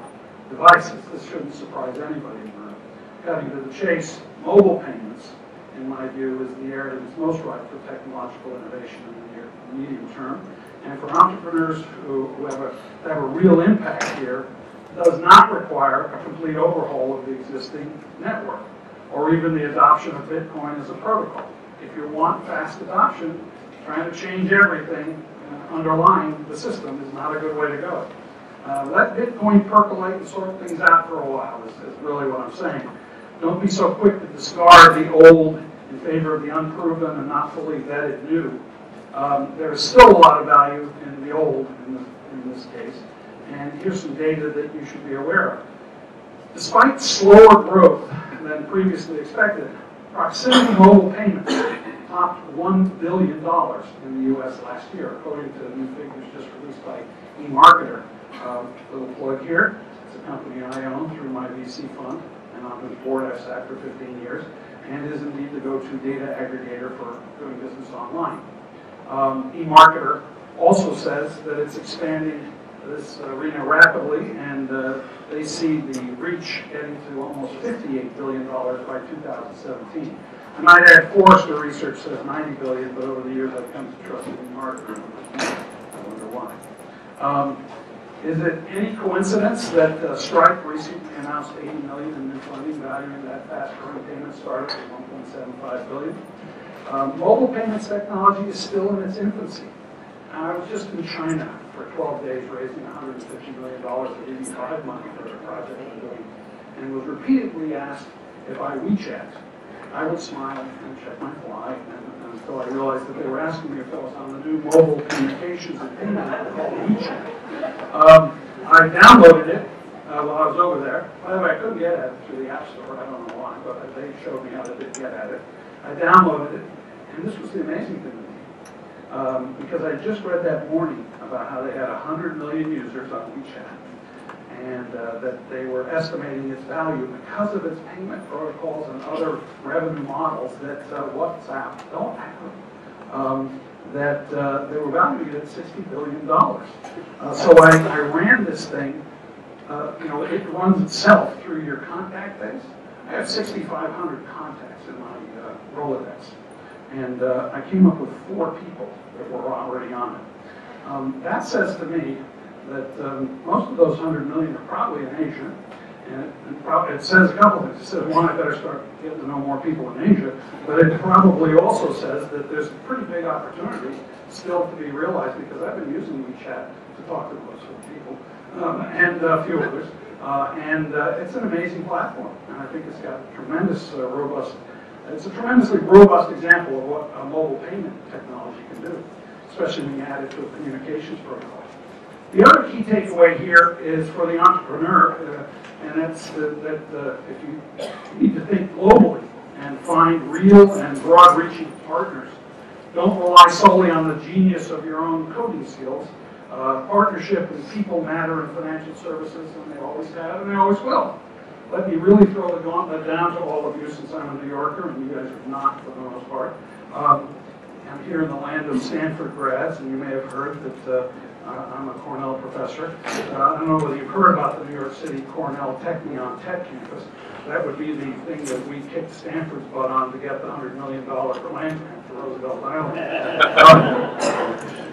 devices. This shouldn't surprise anybody in the room. Cutting to the chase, mobile payments, in my view, is the area that's most ripe for technological innovation in the near medium term. And for entrepreneurs who have a real impact here, does not require a complete overhaul of the existing network, or even the adoption of Bitcoin as a protocol. If you want fast adoption, trying to change everything underlying the system is not a good way to go. Let Bitcoin percolate and sort things out for a while is really what I'm saying. Don't be so quick to discard the old in favor of the unproven and not fully vetted new. There is still a lot of value in the old in this case, and here's some data that you should be aware of. Despite slower growth than previously expected, proximity mobile payments topped $1 billion in the U.S. last year, according to new figures just released by eMarketer. Little plug here. It's a company I own through my VC fund, and on whose board I've sat for 15 years, and is indeed the go-to data aggregator for doing business online. eMarketer also says that it's expanding this arena rapidly, and they see the reach getting to almost $58 billion by 2017. I might add Forrester Research says $90 billion, but over the years I've come to trust eMarketer. I wonder why. Is it any coincidence that Stripe recently announced $80 million in new funding, valuing that fast-growing payment startup at $1.75 billion? Mobile payments technology is still in its infancy. I was just in China for 12 days raising $150 million of EB5 money for a project I'm doing, and was repeatedly asked if I WeChat. I would smile and check my fly until I realized that they were asking me if I was on the new mobile communications and payment app called WeChat. I downloaded it while I was over there. By the way, I couldn't get at it through the App Store. I don't know why, but they showed me how to get at it. I downloaded it, and this was the amazing thing to me. Because I just read that morning about how they had 100 million users on WeChat, and that they were estimating its value because of its payment protocols and other revenue models that WhatsApp don't have. That they were valuing it at $60 billion. So I ran this thing. It runs itself through your contact base. I have 6,500 contacts in my Rolodex. And I came up with 4 people that were already on it. That says to me that most of those 100 million are probably in Asia. And it says a couple things. It says, one, I better start getting to know more people in Asia. But it probably also says that there's a pretty big opportunity still to be realized, because I've been using WeChat to talk to most of the people and a few others. It's an amazing platform. And I think it's got tremendous it's a tremendously robust example of what a mobile payment technology can do, especially when you add it to a communications protocol. The other key takeaway here is for the entrepreneur, and that's that if you need to think globally and find real and broad-reaching partners, don't rely solely on the genius of your own coding skills. Partnership and people matter in financial services, and they always have, and they always will. Let me really throw the gauntlet down to all of you, since I'm a New Yorker, and you guys are not for the most part. I'm here in the land of Stanford grads, and you may have heard that I'm a Cornell professor. I don't know whether you've heard about the New York City Cornell Technion Tech campus. That would be the thing that we kicked Stanford's butt on to get the $100 million land grant for Roosevelt Island.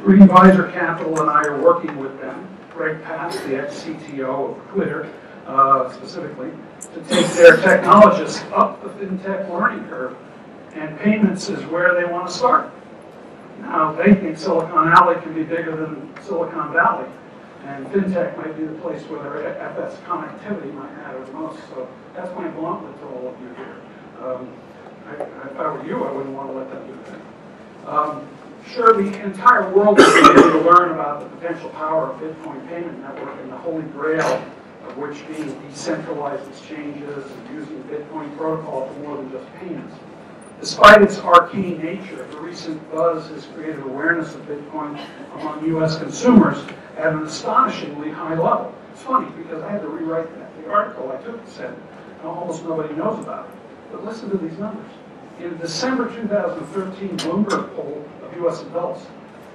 Green Visor Capital and I are working with them, Greg Pass, the ex-CTO of Twitter, specifically, to take their technologists up the FinTech learning curve, and payments is where they want to start. Now, they think Silicon Alley can be bigger than Silicon Valley, and FinTech might be the place where their FS connectivity might matter the most. So that's my gauntlet to all of you here. If I were you, I wouldn't want to let them do that. Sure, the entire world is able to learn about the potential power of Bitcoin payment network and the holy grail of which being decentralized exchanges and using Bitcoin protocol for more than just payments. Despite its arcane nature, the recent buzz has created awareness of Bitcoin among U.S. consumers at an astonishingly high level. It's funny because I had to rewrite that. The article I took said almost nobody knows about it. But listen to these numbers. In a December 2013 Bloomberg poll of U.S. adults,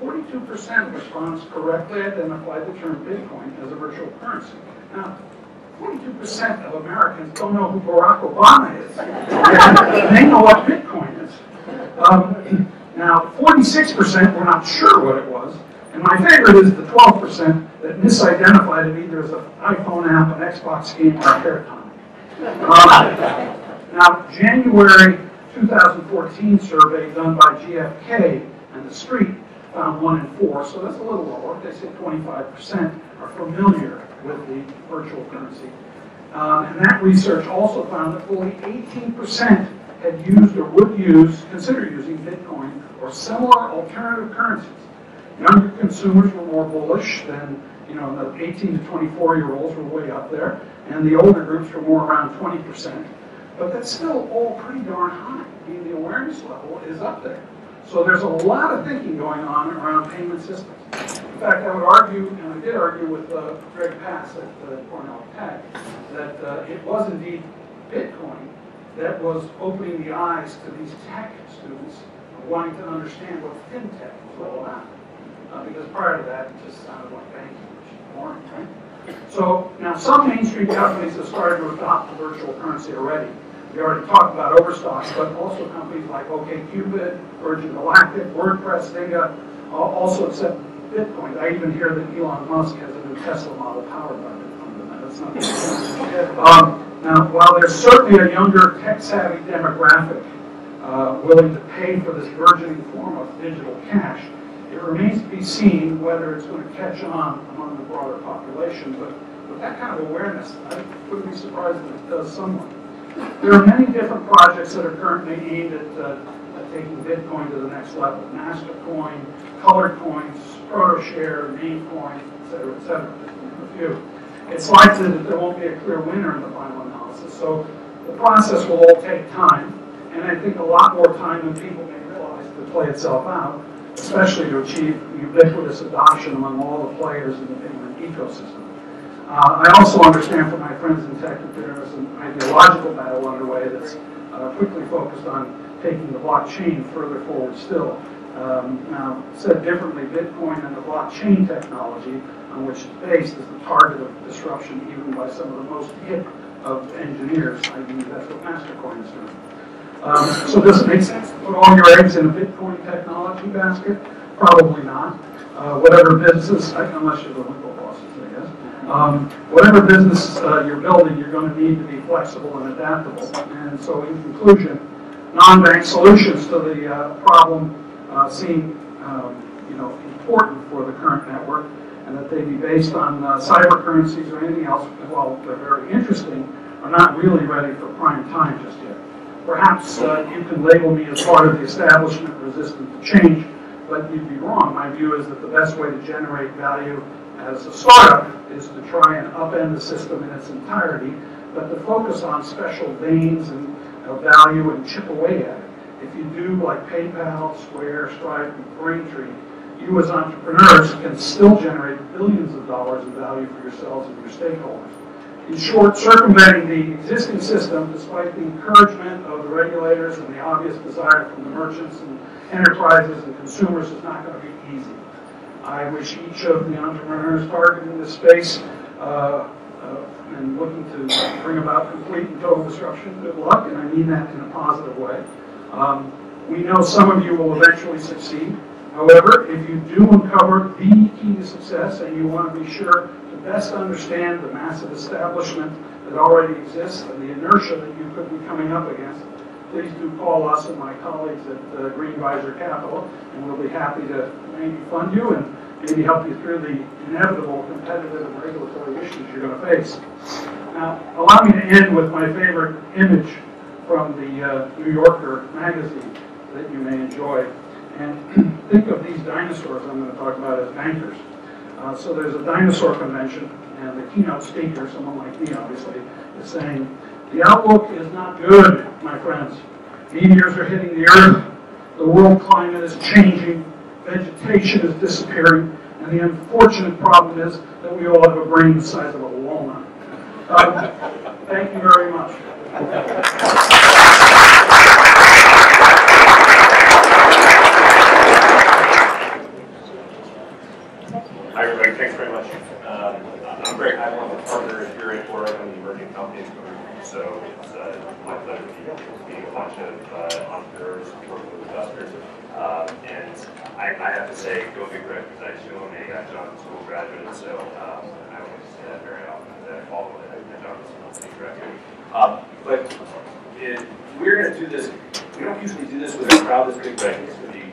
42% of respondents correctly identified the term Bitcoin as a virtual currency. Now, 42% of Americans don't know who Barack Obama is. They know what Bitcoin is. Now, 46% were not sure what it was. And my favorite is the 12% that misidentified it either as an iPhone app, an Xbox game, or a hair tonic. Now, January 2014 survey done by GfK and The Street found 1 in 4, so that's a little lower. They say 25% are familiar with the virtual currency. And that research also found that fully 18% had used or would consider using Bitcoin or similar alternative currencies. Younger consumers were more bullish than, the 18 to 24-year-olds were way up there, and the older groups were more around 20%. But that's still all pretty darn high. I mean, the awareness level is up there. So there's a lot of thinking going on around payment systems. In fact, I would argue, and I did argue with Greg Pass at Cornell Tech, that it was indeed Bitcoin that was opening the eyes to these tech students wanting to understand what FinTech was all about. Because prior to that, it just sounded like banking, which is boring, right? So now some mainstream companies have started to adopt the virtual currency already. We already talked about Overstock, but also companies like OkCupid, Virgin Galactic, WordPress, Zynga also accept Bitcoin. I even hear that Elon Musk has a new Tesla model powered by Bitcoin. That's not now, while there's certainly a younger tech-savvy demographic willing to pay for this burgeoning form of digital cash, it remains to be seen whether it's going to catch on among the broader population. But with that kind of awareness, I wouldn't be surprised if it does somewhat. There are many different projects that are currently aimed at taking Bitcoin to the next level. Mastercoin, Colored Coins, ProtoShare, Namecoin, et cetera, a few. It's likely that there won't be a clear winner in the final analysis. So the process will all take time, and I think a lot more time than people may realize to play itself out, especially to achieve ubiquitous adoption among all the players in the payment ecosystem. I also understand from my friends in tech that there is an ideological battle underway that's quickly focused on taking the blockchain further forward still. Now, said differently, Bitcoin and the blockchain technology on which it's based is the target of disruption even by some of the most hip of engineers. I mean, that's what Mastercoin is doing. So does it make sense to put all your eggs in a Bitcoin technology basket? Probably not. Whatever business, unless you're the Winkle bosses, I guess. Whatever business you're building, you're going to need to be flexible and adaptable. And so in conclusion, non-bank solutions to the problem seem important for the current network, and that they be based on cyber currencies or anything else, while they're very interesting, are not really ready for prime time just yet. Perhaps you can label me as part of the establishment resistant to change, but you'd be wrong. My view is that the best way to generate value as a startup is to try and upend the system in its entirety, but to focus on special veins and value and chip away at it. If you do like PayPal, Square, Stripe, and Braintree, you as entrepreneurs can still generate billions of dollars in value for yourselves and your stakeholders. In short, circumventing the existing system, despite the encouragement of the regulators and the obvious desire from the merchants and enterprises and consumers, is not going to be easy. I wish each of the entrepreneurs targeting this space and looking to bring about complete and total disruption good luck, and I mean that in a positive way. We know some of you will eventually succeed. However, if you do uncover the key to success and you want to be sure to best understand the massive establishment that already exists and the inertia that you could be coming up against, please do call us and my colleagues at Green Visor Capital, and we'll be happy to maybe fund you and maybe help you through the inevitable competitive and regulatory issues you're going to face. Now, allow me to end with my favorite image from the New Yorker magazine that you may enjoy. And think of these dinosaurs I'm going to talk about as bankers. So there's a dinosaur convention, and the keynote speaker, someone like me obviously, is saying, the outlook is not good, my friends. Meteors are hitting the earth, the world climate is changing, vegetation is disappearing, and And the unfortunate problem is that we all have a brain the size of a walnut. Thank you very much. Hi, everybody. Thanks very much. I'm Greg Heibel. I'm a partner here at Orrick on the Emerging Companies Group. So it's my pleasure to be meeting a bunch of entrepreneurs, working with investors. And I have to say, go big Greg, because I too am a Johnson School graduate. So I don't get to say that very often that I follow it at Johnson School graduate. But we're going to do this. We don't usually do this with a crowd this big, but I think it's going to be,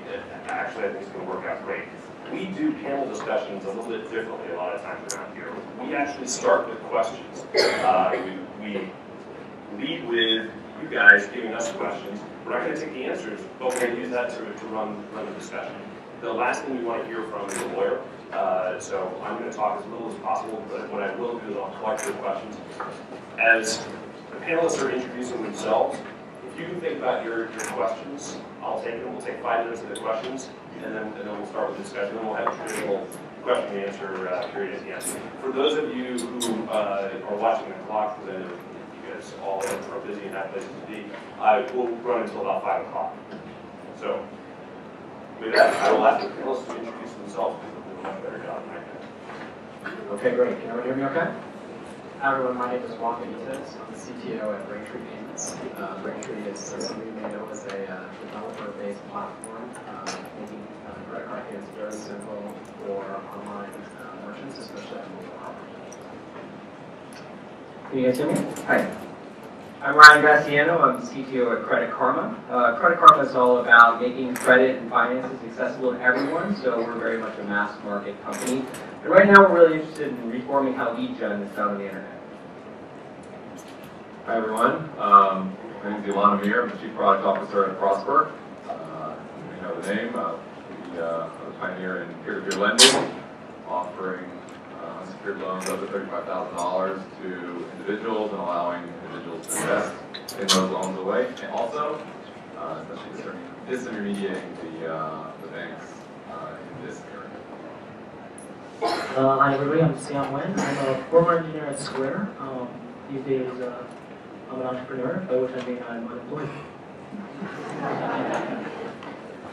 actually, I think it's going to work out great. We do panel discussions a little bit differently a lot of times around here. We actually start with questions. We lead with you guys giving us questions. We're not going to take the answers, but we're going to use that to run the discussion. The last thing we want to hear from is a lawyer. So I'm going to talk as little as possible, but what I will do is I'll collect your questions. As the panelists are introducing themselves, if you can think about your questions, I'll take them. We'll take 5 minutes of the questions, and then we'll start with the discussion. Then we'll have a traditional question and answer period at the end. For those of you who are watching the clock, because I know you guys all are busy and have places to be, we'll run until about 5 o'clock. So with that, I will ask the panelists to introduce themselves because they'll do a much better job than I can. Okay, great. Can everyone hear me okay? Hi everyone, my name is Juan Benitez. I'm the CTO at Braintree Payments. Braintree is some of you may know as a developer-based platform, making credit card payments very simple for online merchants, especially on mobile apps. Can you guys hear me? Hi. I'm Ryan Graciano. I'm the CTO at Credit Karma. Credit Karma is all about making credit and finances accessible to everyone, so we're very much a mass market company. And right now we're really interested in reforming how lead gen is done on the internet. Hi everyone, my name is Elan Amir. I'm the Chief Product Officer at Prosper. You know the name. We are the pioneer in peer-to-peer lending, offering unsecured loans up to $35,000 to individuals and allowing individuals to invest in those loans away. And also, especially disintermediating the banks in this area. Hi everybody, I'm Juan. I'm a former engineer at Square. These days, I'm an entrepreneur, by which I mean I'm unemployed.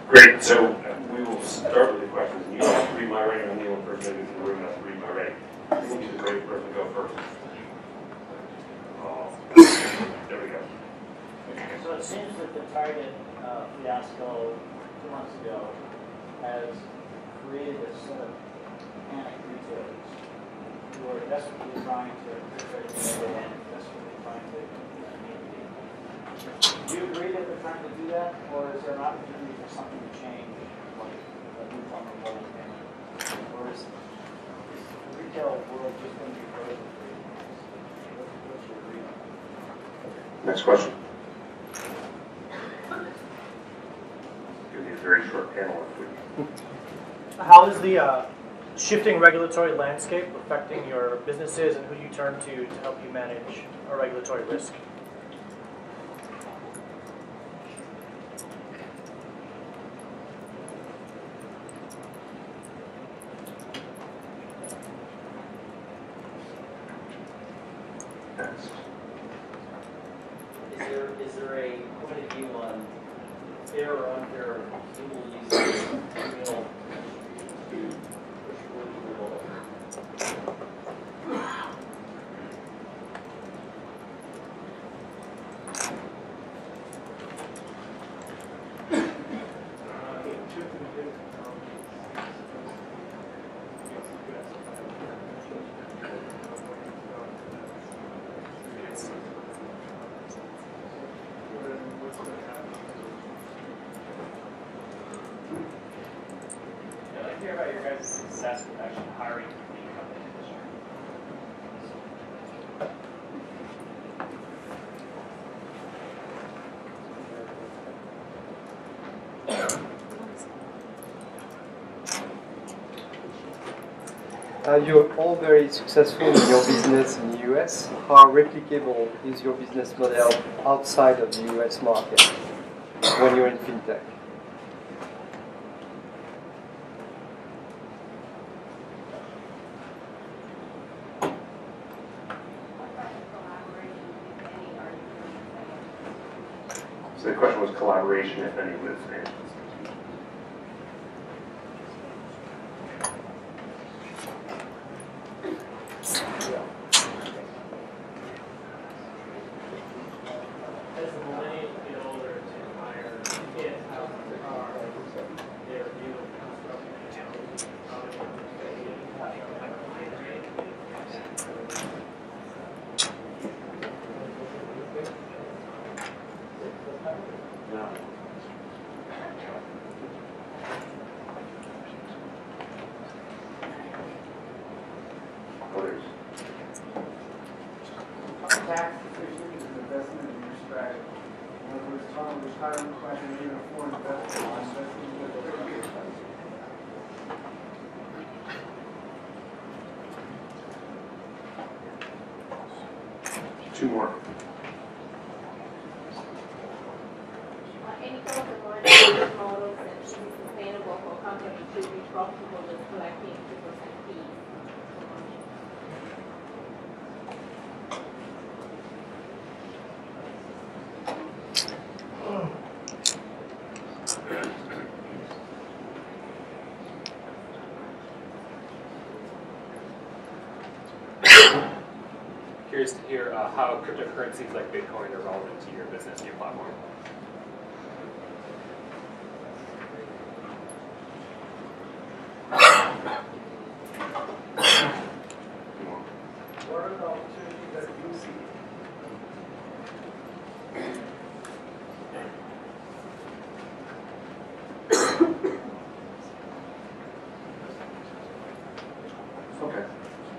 Great, so we will start with the questions. You don't have to read my writing, I'm the only person in the room that has to read my writing. We'll be the great person to go first. There we go. So it seems that the Target fiasco 2 months ago has created a set of panic retailers who are desperately trying to and desperately trying to do you agree that they're trying to do that, or is there an opportunity for something to change, like a new form of mobile payment? Or is the retail world just going to be frozen for you? What's your read on that? Next question. It's going to be a very short panel. How is the shifting regulatory landscape affecting your businesses and who you turn to help you manage a regulatory risk? Next. Is there a point of view on fair or unfair dual use criminal Hear about your guys' success with actually hiring the company industry. You're all very successful in your business in the US. How replicable is your business model outside of the US market when you're in FinTech? So the question was collaboration, if any, with financial institutions. As the millennials get older to hire kids out of the car, their view of construction technology probably Others. Tax efficient is an investment in your strategy. In other words, total retirement plan, you're going to afford investment on investing with the Two more. Any kind of business models that should be sustainable for companies to be profitable just collecting 2% fees. Curious to hear how cryptocurrencies like Bitcoin are relevant to your business, your platform. What are the opportunities that you see? Okay.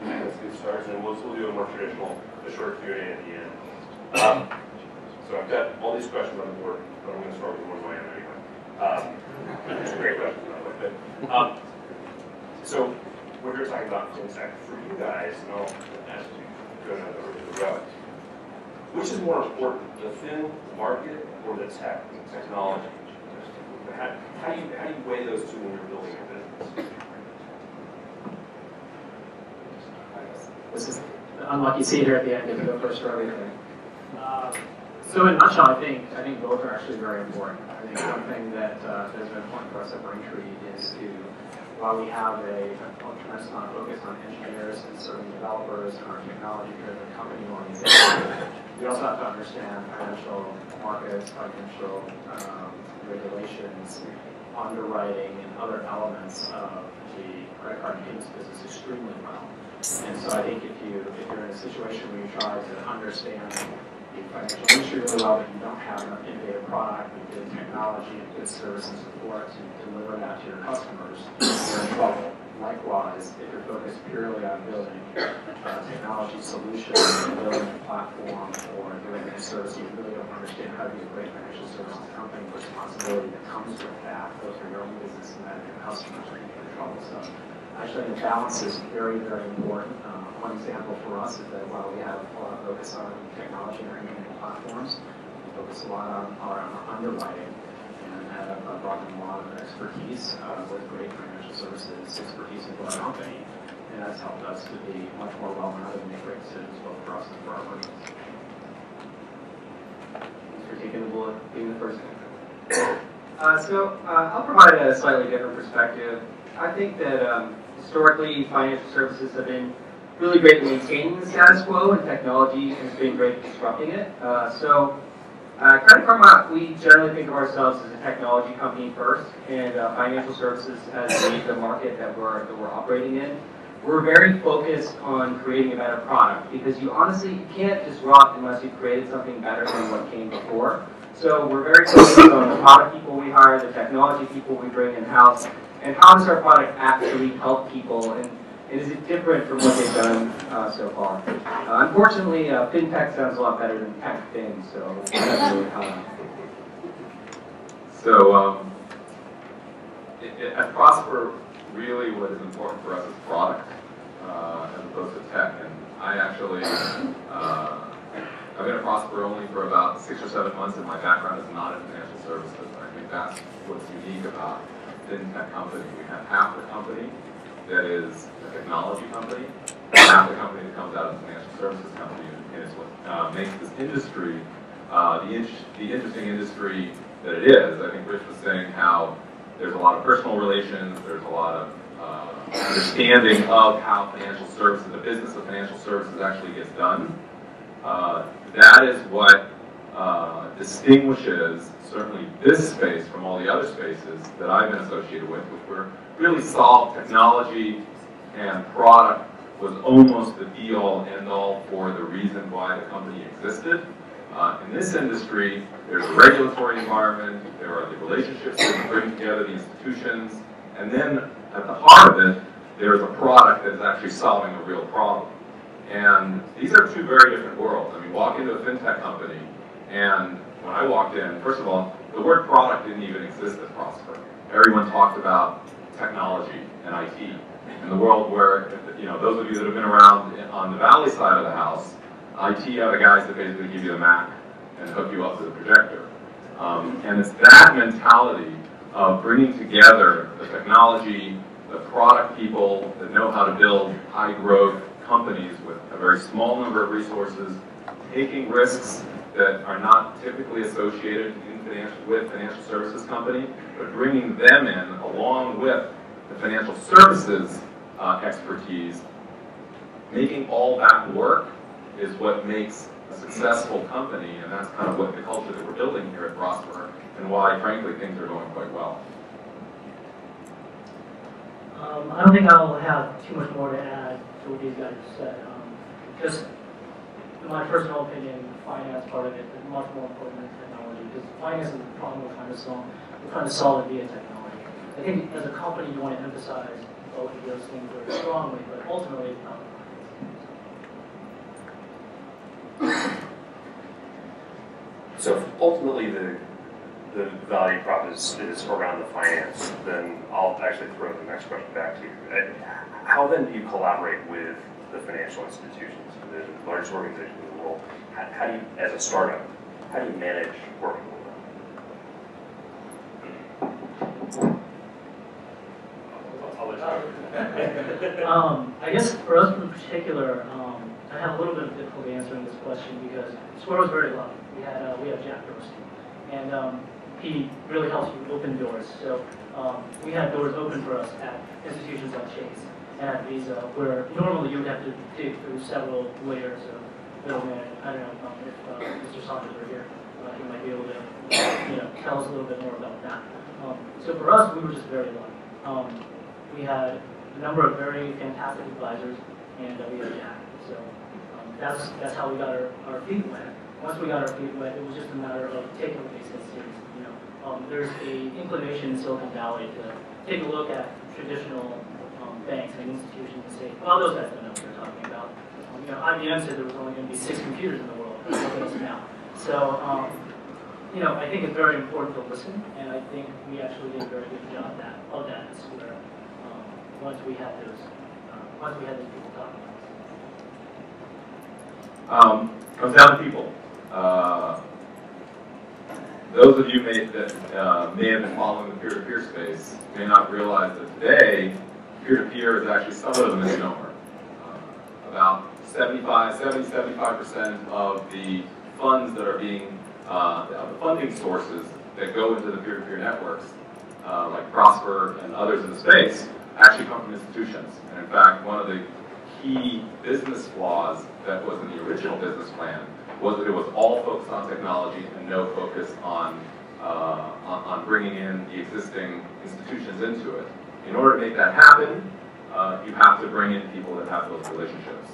Let's get started, and we'll do a more traditional, a short Q&A at the end. So I've got all these questions on the board, but I'm going to start with one way anyway. It's a great question, by the way. So we're here talking about FinTech. For you guys, and I'll ask you to go down the route. Which is more important, the fin market or the tech, the technology? How do you weigh those two when you're building your business? This is the unlucky seat here at the end. Get to go first for everything. So in a nutshell, I think both are actually very important. I think one thing that has been important for us at Braintree is to, while we have a tremendous amount of focus on engineers and serving developers and our technology-driven company organization, we also have to understand financial markets, financial regulations, underwriting, and other elements of the credit card and payments business extremely well. And so I think if you're in a situation where you try to understand the financial industry really well, but you don't have enough innovative product and good technology and good service and support to deliver that to your customers, you're in trouble. Likewise, if you're focused purely on building a technology solution, building a platform, or doing a service, you really don't understand how to be a great financial services company, the responsibility that comes with that, both for your own business and that of your customers, are in trouble. So actually, the balance is very, very important. One example for us is that while we have a lot of focus on technology and our engineering platforms, we focus a lot on our underwriting and have brought in a lot of expertise with great financial services expertise into our company. And that's helped us to be much more well-rounded and make great decisions both for us and for our companies. Thanks for taking the bullet, being the first one. I'll provide a slightly different perspective. I think that historically, financial services have been really great at maintaining the status quo, and technology has been great at disrupting it. Credit Karma, we generally think of ourselves as a technology company first, and financial services as the market that we're operating in. We're very focused on creating a better product, because you can't disrupt unless you've created something better than what came before. So we're very focused on the product people we hire, the technology people we bring in-house, and how does our product actually help people, and is it different from what they've done so far? Unfortunately, FinTech sounds a lot better than TechFin, so that's really common. So at Prosper, really what is important for us is product as opposed to tech. And I actually, I've been at Prosper only for about 6 or 7 months, and my background is not in financial services. I think that's what's unique about FinTech company. We have half the company that is a technology company, and half the company that comes out of a financial services company, and it's what makes this industry the interesting industry that it is. I think Rich was saying how there's a lot of personal relations, there's a lot of understanding of how financial services, the business of financial services actually gets done. That is what distinguishes certainly this space from all the other spaces that I've been associated with, which were really solved technology and product was almost the be-all, end-all for the reason why the company existed. In this industry, there's a regulatory environment, there are the relationships that bring together the institutions, and then at the heart of it, there's a product that's actually solving a real problem. And these are two very different worlds. I mean, walk into a FinTech company, and when I walked in, first of all, the word product didn't even exist at Prosper. Everyone talked about technology and IT. In the world where, you know, those of you that have been around on the Valley side of the house, IT are the guys that basically give you the Mac and hook you up to the projector. And it's that mentality of bringing together the technology, the product people that know how to build high-growth companies with a very small number of resources, taking risks that are not typically associated with financial services company, but bringing them in along with the financial services expertise, making all that work is what makes a successful company, and that's kind of what the culture that we're building here at Prosper, and why, frankly, things are going quite well. I don't think I'll have too much more to add to what these guys said. Just in my personal opinion, the finance part of it is much more important than technology, because finance is the problem we're trying to solve. We're trying to solve it via technology. I think as a company, you want to emphasize both of those things very strongly, but ultimately, it's not. So ultimately, the value prop is around the finance. Then I'll actually throw the next question back to you. How then do you collaborate with the financial institutions, the largest organizations in the world? How do you, as a startup, how do you manage working with them? I'll let you. I guess for us in particular, I have a little bit of difficulty answering this question because Square was very lucky. We have Jack Dorsey, and he really helps you open doors. So we had doors open for us at institutions like Chase and at Visa, where normally you would have to dig through several layers of middleman. I don't know if Mr. Saunders were here. He might be able to tell us a little bit more about that. So for us, we were just very lucky. We had a number of very fantastic advisors, and we had Jack. So that's how we got our feet wet. Once we got our feet wet, it was just a matter of taking the basics seriously. There's an inclination in Silicon Valley to take a look at traditional banks and institutions and say, well, those guys don't know what they're talking about. IBM said there was only going to be 6 computers in the world. Look at us now. So, I think it's very important to listen, and I think we actually did a very good job of that at Square. Once we had those people talking. Comes down to people. Those of you that may have been following the peer-to-peer space may not realize that today, peer-to-peer is actually somewhat of a misnomer. About 75% of the funds that are being, the funding sources that go into the peer-to-peer networks, like Prosper and others in the space, actually come from institutions. And in fact, one of the key business flaws that was in the original business plan was that it was all focused on technology and no focus on bringing in the existing institutions into it. In order to make that happen, you have to bring in people that have those relationships.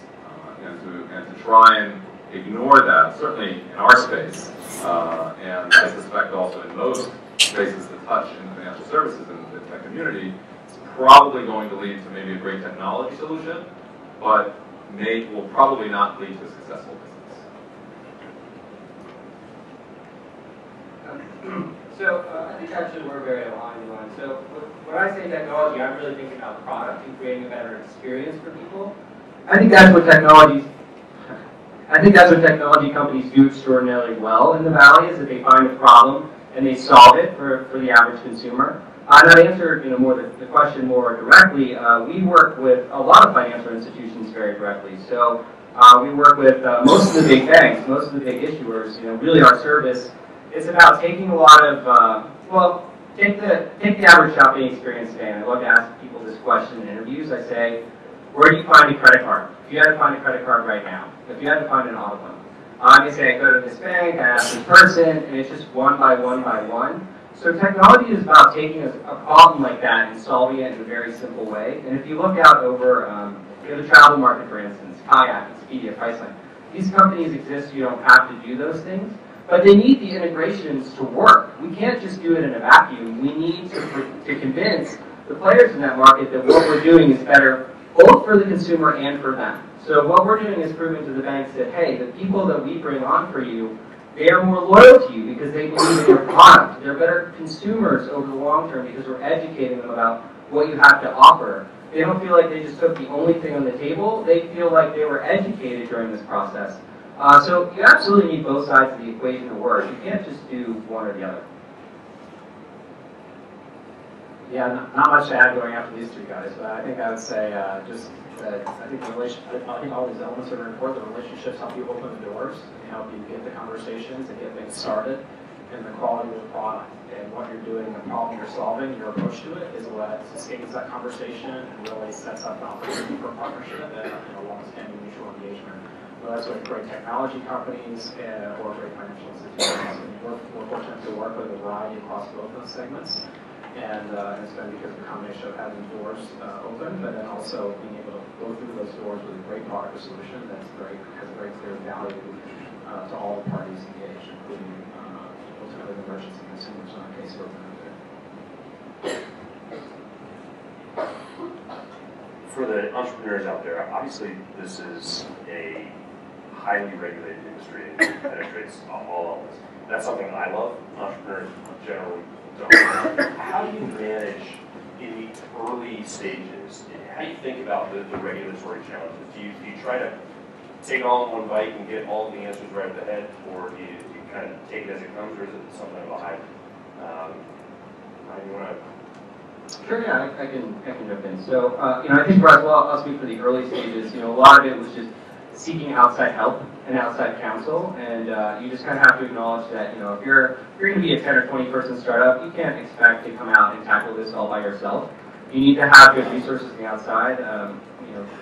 And to try and ignore that, certainly in our space, and I suspect also in most spaces that touch in the financial services and the tech community, it's probably going to lead to maybe a great technology solution, but will probably not lead to a successful business. So I think actually we're very aligned, Juan. So when I say technology, I'm really thinking about product and creating a better experience for people. I think that's what technology companies do extraordinarily well in the Valley, is that they find a problem and they solve it for the average consumer. And I'd answer the question more directly. We work with a lot of financial institutions very directly. So We work with most of the big banks, most of the big issuers. Really our service is about taking a lot of, take the average shopping experience today. And I love to ask people this question in interviews. I say, where do you find a credit card? If you had to find a credit card right now, if you had to find an auto loan, I say I go to this bank, I ask this person, and it's just one by one by one. So technology is about taking a problem like that and solving it in a very simple way. And if you look out over the travel market, for instance, Kayak, Expedia, Priceline, these companies exist, you don't have to do those things, but they need the integrations to work. We can't just do it in a vacuum. We need to convince the players in that market that what we're doing is better both for the consumer and for them. So what we're doing is proving to the banks that, hey, the people that we bring on for you, they are more loyal to you because they believe in your product. They're better consumers over the long term because we're educating them about what you have to offer. They don't feel like they just took the only thing on the table. They feel like they were educated during this process. So you absolutely need both sides of the equation to work. You can't just do one or the other. Yeah, not much to add going after these three guys, but I think I would say I think all these elements are very important. The relationships help you open the doors, and help you get the conversations and get things started, and the quality of the product and what you're doing, the problem you're solving, your approach to it is what sustains that conversation and really sets up the opportunity for partnership and a long-standing mutual engagement. Whether that's with great technology companies or great financial institutions. We're fortunate to work with a variety across both those segments. And it's been because of the combination of having doors open, but then also being able to go through those doors with a great product or solution that's has very clear value to all the parties engaged, including ultimately the merchants and consumers in our case who are benefiting. For the entrepreneurs out there, obviously this is a highly regulated industry and penetrates all elements. That's something I love. Entrepreneurs generally don't. How do you manage in the early stages? How do you think about the regulatory challenges? Do you try to take it all in one bite and get all the answers right at the head, or do you kind of take it as it comes, or is it something of a hybrid? You want to? Sure, yeah, I can jump in. So, I think for us, well, I'll speak for the early stages. A lot of it was just seeking outside help and outside counsel, and you just kind of have to acknowledge that, if you're going to be a 10 or 20 person startup, you can't expect to come out and tackle this all by yourself. You need to have good resources on the outside.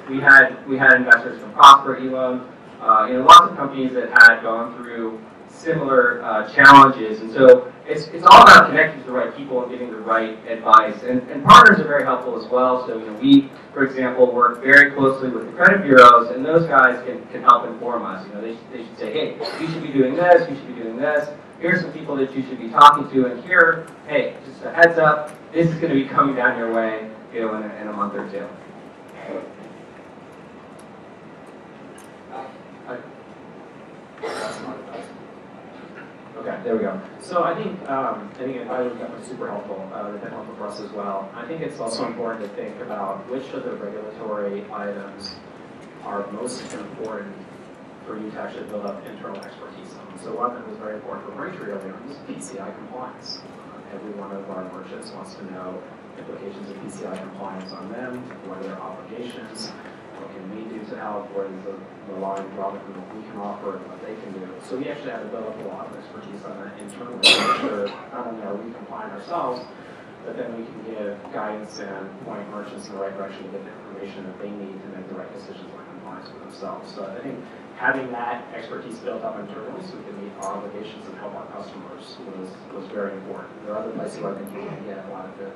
We had investors from Prosper, Elan, lots of companies that had gone through similar challenges, and so it's all about connecting to the right people and getting the right advice. And partners are very helpful as well. So we, for example, work very closely with the credit bureaus, and those guys can help inform us. They should say, hey, you should be doing this, you should be doing this. Here's some people that you should be talking to, and here, hey, just a heads up, this is going to be coming down your way, in a month or two. Okay, there we go. So I think advisory is definitely super helpful. They've been helpful for us as well. I think it's also important to think about which of the regulatory items are most important for you to actually build up internal expertise on. So one that was very important for Braintree earlier on is PCI compliance. Every one of our merchants wants to know implications of PCI compliance on them, what are their obligations, what can we do to help, what is the line drawing from what we can offer and what they can do. So we actually had to build up a lot of expertise on that internally to make sure not only are we compliant ourselves, but then we can give guidance and point merchants in the right direction to get the information that they need to make the right decisions on compliance for themselves. So I think having that expertise built up internally so we can meet our obligations and help our customers was very important. There are other places where I think you can get a lot of good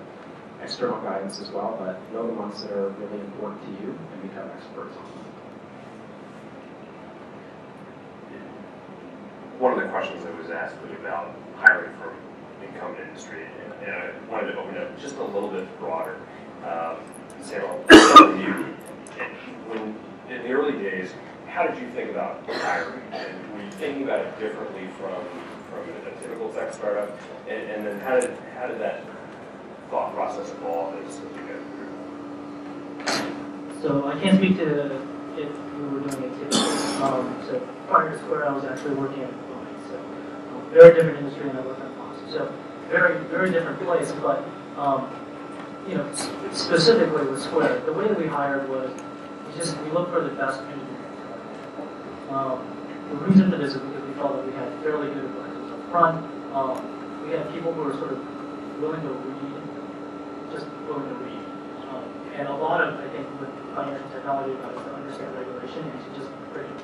external guidance as well, but know the ones that are really important to you and become experts on them. One of the questions that was asked was about hiring from incumbent industry, and I wanted to open it up just a little bit broader. Samuel, in the early days, how did you think about hiring? And were you thinking about it differently from a typical tech startup? And then how did that thought process evolve as you go through? So I can't speak to if we were doing it typically. So prior to Square, I was actually working at Elan, so very different industry than I worked at Fox. So very, very different place. But specifically with Square, the way that we hired was we looked for the best engineers. The reason for this is because we felt that we had fairly good advisors up front. We had people who were sort of willing to read, just willing to read. And a lot of, I think, with financial technology, about is to understand regulation and to just break it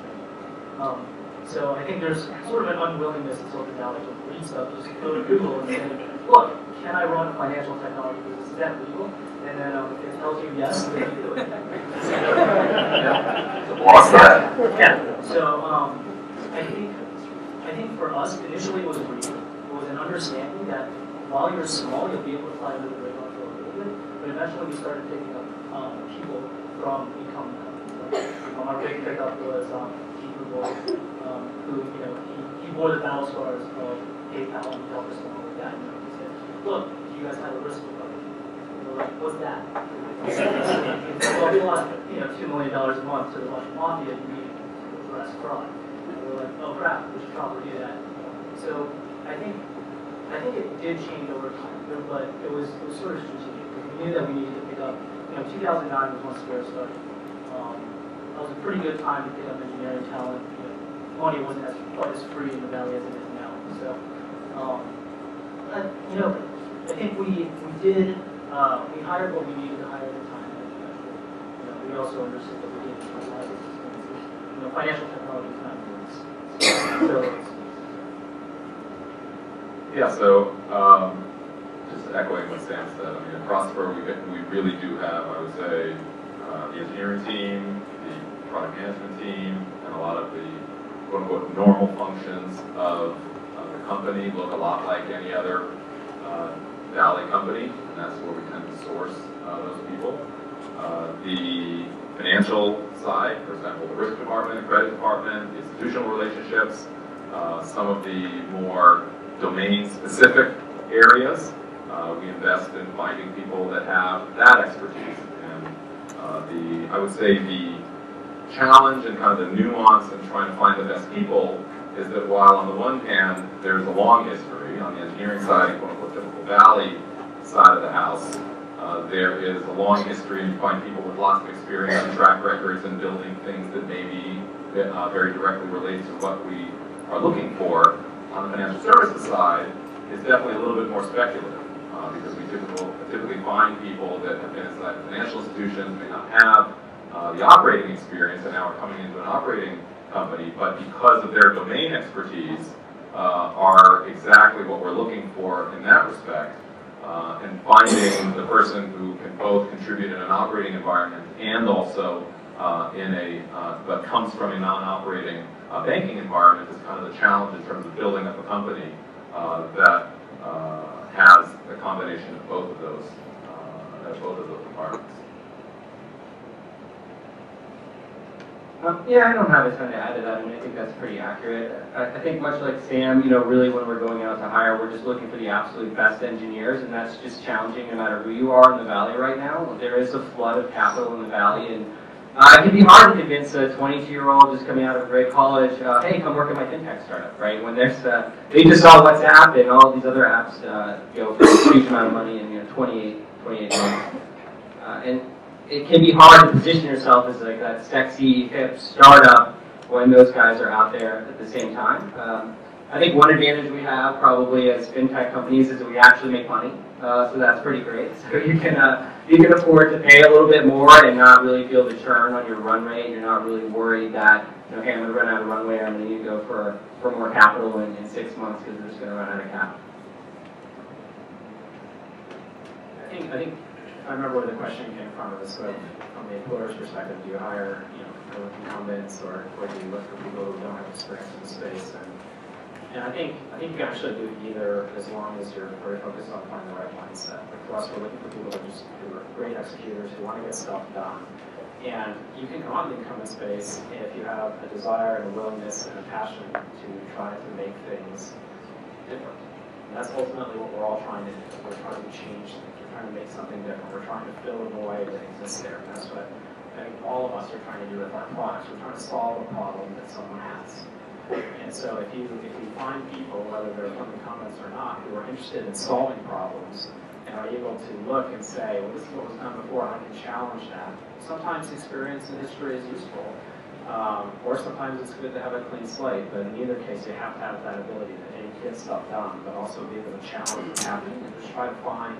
down. So I think there's sort of an unwillingness in Silicon Valley to read stuff, just go to Google and say, look, can I run a financial technology business? Is that legal? And then if it tells you yes, then you do it. Lost that. Yeah. So I think for us, initially it was a reading. It was an understanding that while you're small, you'll be able to fly under the radar for a little bit, but eventually we started picking up people from e-com companies. Our big pickup was who, he bore the battle scars of PayPal and he helped us along with that. He said, look, you guys have a risk recovery. We're like, what's that? Well, we lost, $2 million a month to the Russian mafia to address fraud. And we're like, oh crap, we should probably do that. So I think it did change over time, but it was sort of strategic. We knew that we needed to pick up. 2009 was when Square started. That was a pretty good time to pick up engineering talent. Money wasn't quite as free in the Valley as it is now. So, I think we did. We hired what we needed to hire at the time. We also understood that we needed to provide this. Financial technology is not yours. Yeah, so just echoing what Sam said, I mean, at Prosper, we really do have, I would say, the engineering team, the product management team, and a lot of the quote-unquote normal functions of the company look a lot like any other Valley company, and that's where we tend to source those people. The financial side, for example, the risk department, the credit department, the institutional relationships, some of the more domain-specific areas, we invest in finding people that have that expertise. And I would say the challenge and kind of the nuance in trying to find the best people is that while on the one hand, there's a long history on the engineering side, quote-unquote typical Valley side of the house, there is a long history and you find people with lots of experience and track records and building things that maybe very directly relate to what we are looking for. On the financial services side, is definitely a little bit more speculative because we typically find people that have been inside financial institutions, may not have the operating experience and now are coming into an operating company, but because of their domain expertise are exactly what we're looking for in that respect. And finding the person who can both contribute in an operating environment and also but comes from a non-operating banking environment is kind of the challenge in terms of building up a company that has a combination of both of those environments. Yeah, I don't have a ton to add to that. I mean, I think that's pretty accurate. I think much like Sam, really when we're going out to hire, we're just looking for the absolute best engineers, and that's just challenging no matter who you are in the Valley right now. There is a flood of capital in the Valley, and it can be hard to convince a 22-year-old just coming out of a great college, hey, come work at my FinTech startup, right? When there's, they just saw WhatsApp and all these other apps go for a huge amount of money in 28 months. And it can be hard to position yourself as like that sexy, hip startup when those guys are out there at the same time. I think one advantage we have probably as FinTech companies is that we actually make money, so that's pretty great. So you can afford to pay a little bit more and not really feel the churn on your run rate. You're not really worried that hey, I'm going to run out of runway. I'm going to need to go for more capital in 6 months because we're just going to run out of capital. I think I remember where the question came from. It was sort of from the employer's perspective. Do you hire incumbents or do you look for people who don't have experience in the space? And I think you can actually do either as long as you're very focused on finding the right mindset. Like for us, we're looking for people who are great executors, who want to get stuff done. And you can come on the incumbent space if you have a desire and a willingness and a passion to try to make things different. And that's ultimately what we're all trying to do. We're trying to change things. We're trying to make something different. We're trying to fill a void that exists there. And that's what I think all of us are trying to do with our products. We're trying to solve a problem that someone has. And so if you find people, whether they're from incumbents or not, who are interested in solving problems and are able to look and say, well, this is what was done before, and I can challenge that. Sometimes experience and history is useful. Or sometimes it's good to have a clean slate, but in either case, you have to have that ability to A, get stuff done, but also be able to challenge what's happening and just try to find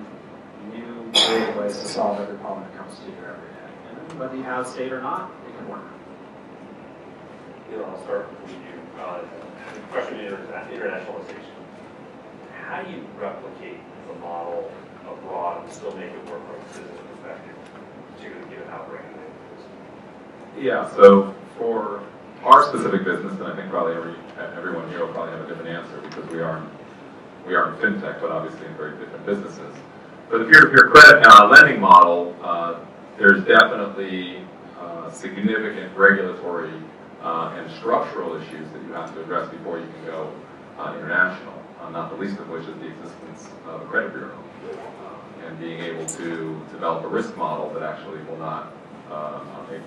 new, creative ways to solve every problem that comes to you every day. And whether you have state or not, it can work. Elan, I'll start with you. The question of internationalization. How do you replicate the model abroad and still make it work from a business perspective, particularly given how regulated it is? Yeah, so for our specific business, and I think probably everyone here will probably have a different answer because we are in FinTech, but obviously in very different businesses. For the peer-to-peer credit lending model, there's definitely significant regulatory and structural issues that you have to address before you can go international, not the least of which is the existence of a credit bureau and being able to develop a risk model that actually will not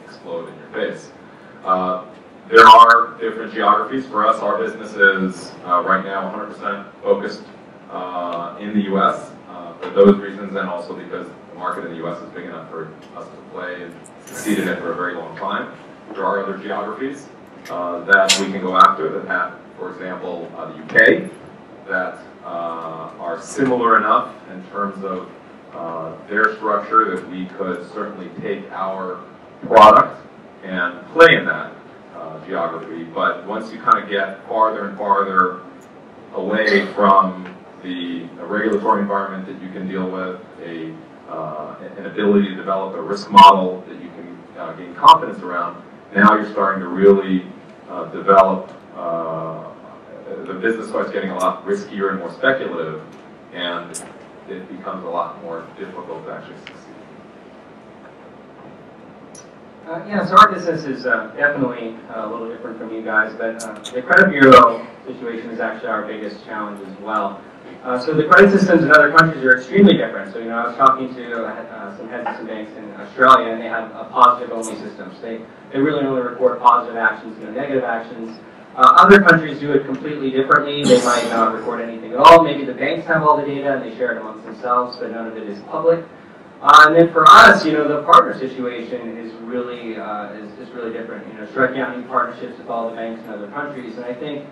explode in your face. There are different geographies. For us, our business is right now 100% focused in the U.S. For those reasons, and also because the market in the U.S. is big enough for us to play and succeed in it for a very long time. There are other geographies that we can go after that have, for example, the UK, that are similar enough in terms of their structure that we could certainly take our product and play in that geography. But once you kind of get farther and farther away from the regulatory environment that you can deal with, an ability to develop a risk model that you can gain confidence around, now you're starting to really develop, the business starts getting a lot riskier and more speculative, and it becomes a lot more difficult to actually succeed. Yeah, so our business is definitely a little different from you guys, but the credit bureau situation is actually our biggest challenge as well. So the credit systems in other countries are extremely different. So, I was talking to some heads of some banks in Australia, and they have a positive-only system. So they really only record positive actions, negative actions. Other countries do it completely differently. They might not record anything at all. Maybe the banks have all the data and they share it amongst themselves, but none of it is public. And then for us, the partner situation is really different. Striking out new partnerships with all the banks in other countries, and I think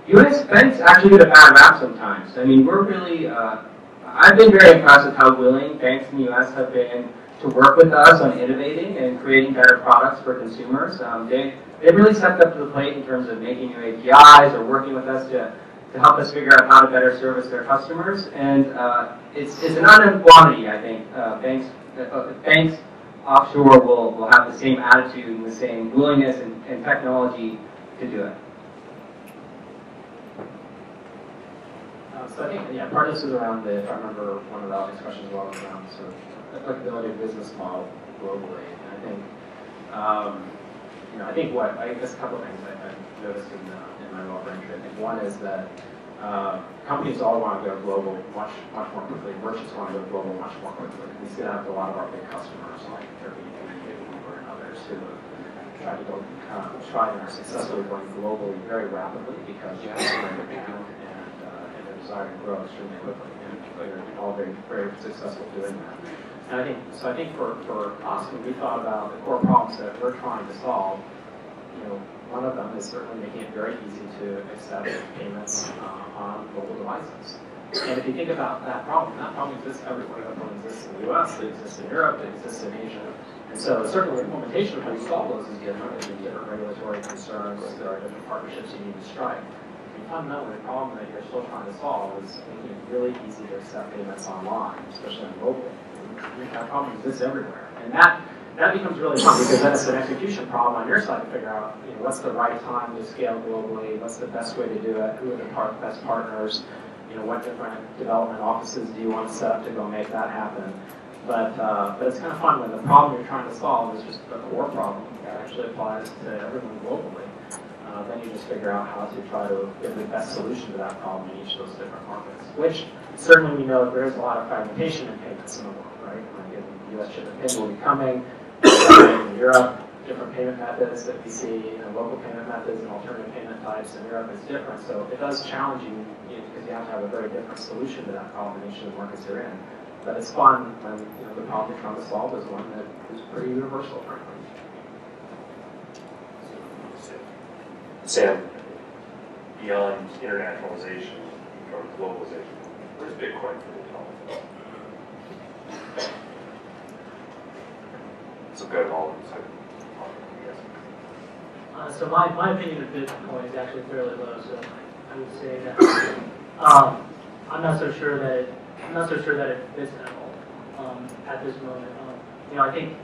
U.S. banks actually get a bad rap sometimes. I mean, we're really, I've been very impressed with how willing banks in the U.S. have been to work with us on innovating and creating better products for consumers. They've really stepped up to the plate in terms of making new APIs or working with us to help us figure out how to better service their customers. And it's an unknown quantity, I think. Banks offshore will have the same attitude and the same willingness and technology to do it. So I think, part of this is around if I remember one of the obvious questions was around sort of applicability of business model globally. And I think guess a couple of things I've noticed in my role at Braintree. I think one is that companies all want to go global much more quickly. Merchants want to go global much more quickly. We see that with a lot of our big customers like Airbnb, Uber, and others who have tried and are successfully going globally very rapidly because you have so many demand and a desire to grow extremely quickly. And they're all very, very successful doing that. And I think for us, when we thought about the core problems that we're trying to solve, one of them is certainly making it very easy to accept payments on mobile devices. And if you think about that problem exists everywhere. That problem exists in the US, it exists in Europe, it exists in Asia. And so certainly the implementation of how you solve those is different. There's different regulatory concerns, there are different partnerships you need to strike. And fundamentally, the problem that you're still trying to solve is making it really easy to accept payments online, especially on mobile. That problem exists everywhere. And that becomes really fun because then it's an execution problem on your side to figure out what's the right time to scale globally, what's the best way to do it, who are the best partners, what different development offices do you want to set up to go make that happen. But it's kind of fun when the problem you're trying to solve is just a core problem that actually applies to everyone globally. Then you just figure out how to try to give the best solution to that problem in each of those different markets. Which certainly we know there is a lot of fragmentation in payments in the world, right? Like the U.S. chip and PIN will be coming. In Europe, different payment methods that we see, local payment methods and alternative payment types in Europe is different. So it does challenge you because you have to have a very different solution to that problem in each of the markets you're in. But it's fun when the problem you're trying to solve is one that is pretty universal, frankly. Sam, beyond internationalization or globalization, where's Bitcoin for the development? So go to all of them. So my opinion of Bitcoin is actually fairly low. So I would say that I'm not so sure that it fits at all at this moment. I think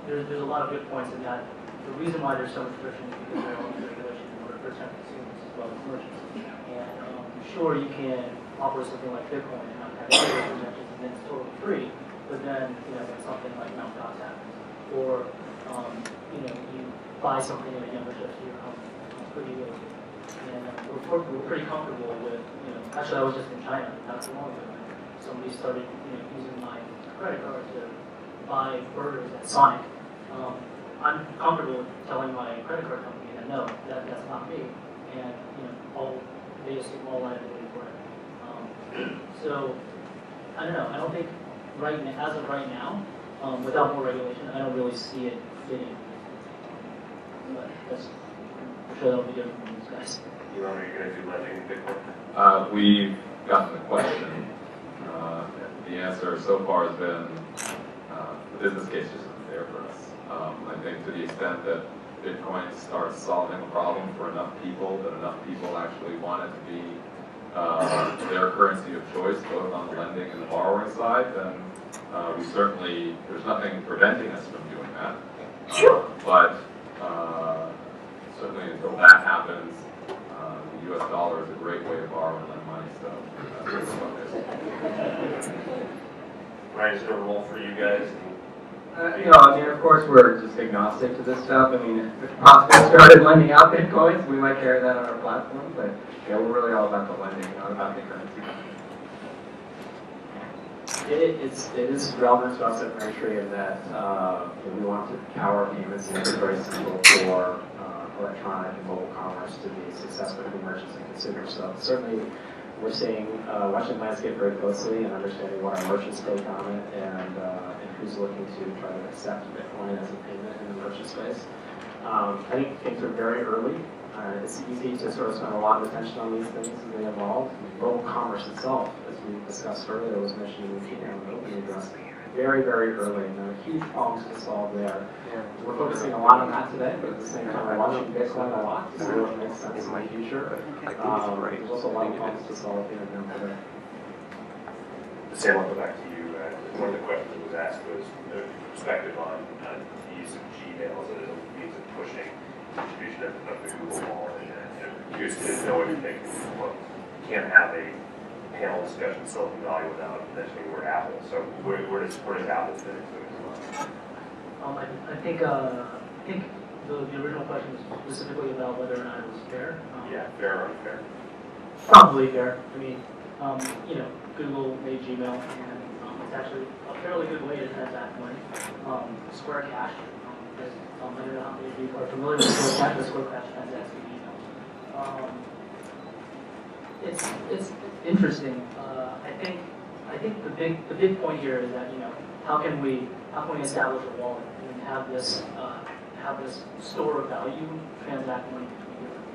there's a lot of good points in that. The reason why there's so much friction is because there are all these regulations in order to protect consumers as well as merchants. And sure, you can operate something like Bitcoin and not have any protections, and then it's totally free. But then, when something like Mt. Gox happens, or you buy something at a younger shift to your home, it's pretty good. And we're pretty comfortable with, actually I was just in China not too long ago, and somebody started, using my credit card to buy burgers at Sonic. I'm comfortable with telling my credit card company that no, that's not me, and they assume all liability for it. So I don't know. I don't think as of right now, without more regulation, I don't really see it fitting. But I'm sure that'll be different from these guys. Elan, are you going to do lending in Bitcoin? We've gotten the question. The answer so far has been the business case just isn't there for us. I think to the extent that Bitcoin starts solving a problem for enough people, that enough people actually want it to be their currency of choice, both on the lending and the borrowing side, then there's nothing preventing us from doing that. But certainly until that happens, the US dollar is a great way to borrow and lend money, so that's what it is. Ryan, is there a role for you guys? Of course, we're just agnostic to this stuff. If Prospect started lending out Bitcoins, we might carry that on our platform, but we're really all about the lending, not about the currency. It is relevant to us at Braintree in that we want to power payments and make it very simple for electronic and mobile commerce to be successful for merchants and consumers. So certainly we're watching the landscape very closely and understanding what our merchants take on it and who's looking to try to accept Bitcoin as a payment in the merchant space. I think things are very early. It's easy to sort of spend a lot of attention on these things as they evolve. Mobile commerce itself, as we discussed earlier, was mentioned in the Keynote opening address, very, very early, and there are huge problems to solve there. We're focusing a lot on that today, but at the same time, we're watching Bitcoin a lot to see what makes sense in the future. There's also a lot of problems to solve here and now today. Sam, I'll go back to you. One of the questions that was asked was your perspective on the use of Gmail as a means of pushing distribution of the Google wallet. And curious to know what you think. Well, you can't have a panel discussion of Silicon Valley without mentioning the word Apple. So where does Apple fit into it as well? I think the original question was specifically about whether or not it was fair. Yeah, fair or unfair? Probably fair. Google made Gmail, and it's actually a fairly good way to transact money. Square Cash, I don't know how many of you are familiar with Square Cash, but Square Cash transacts with email. It's interesting. I think the big point here is that how can we establish a wallet and have this store of value transact money between different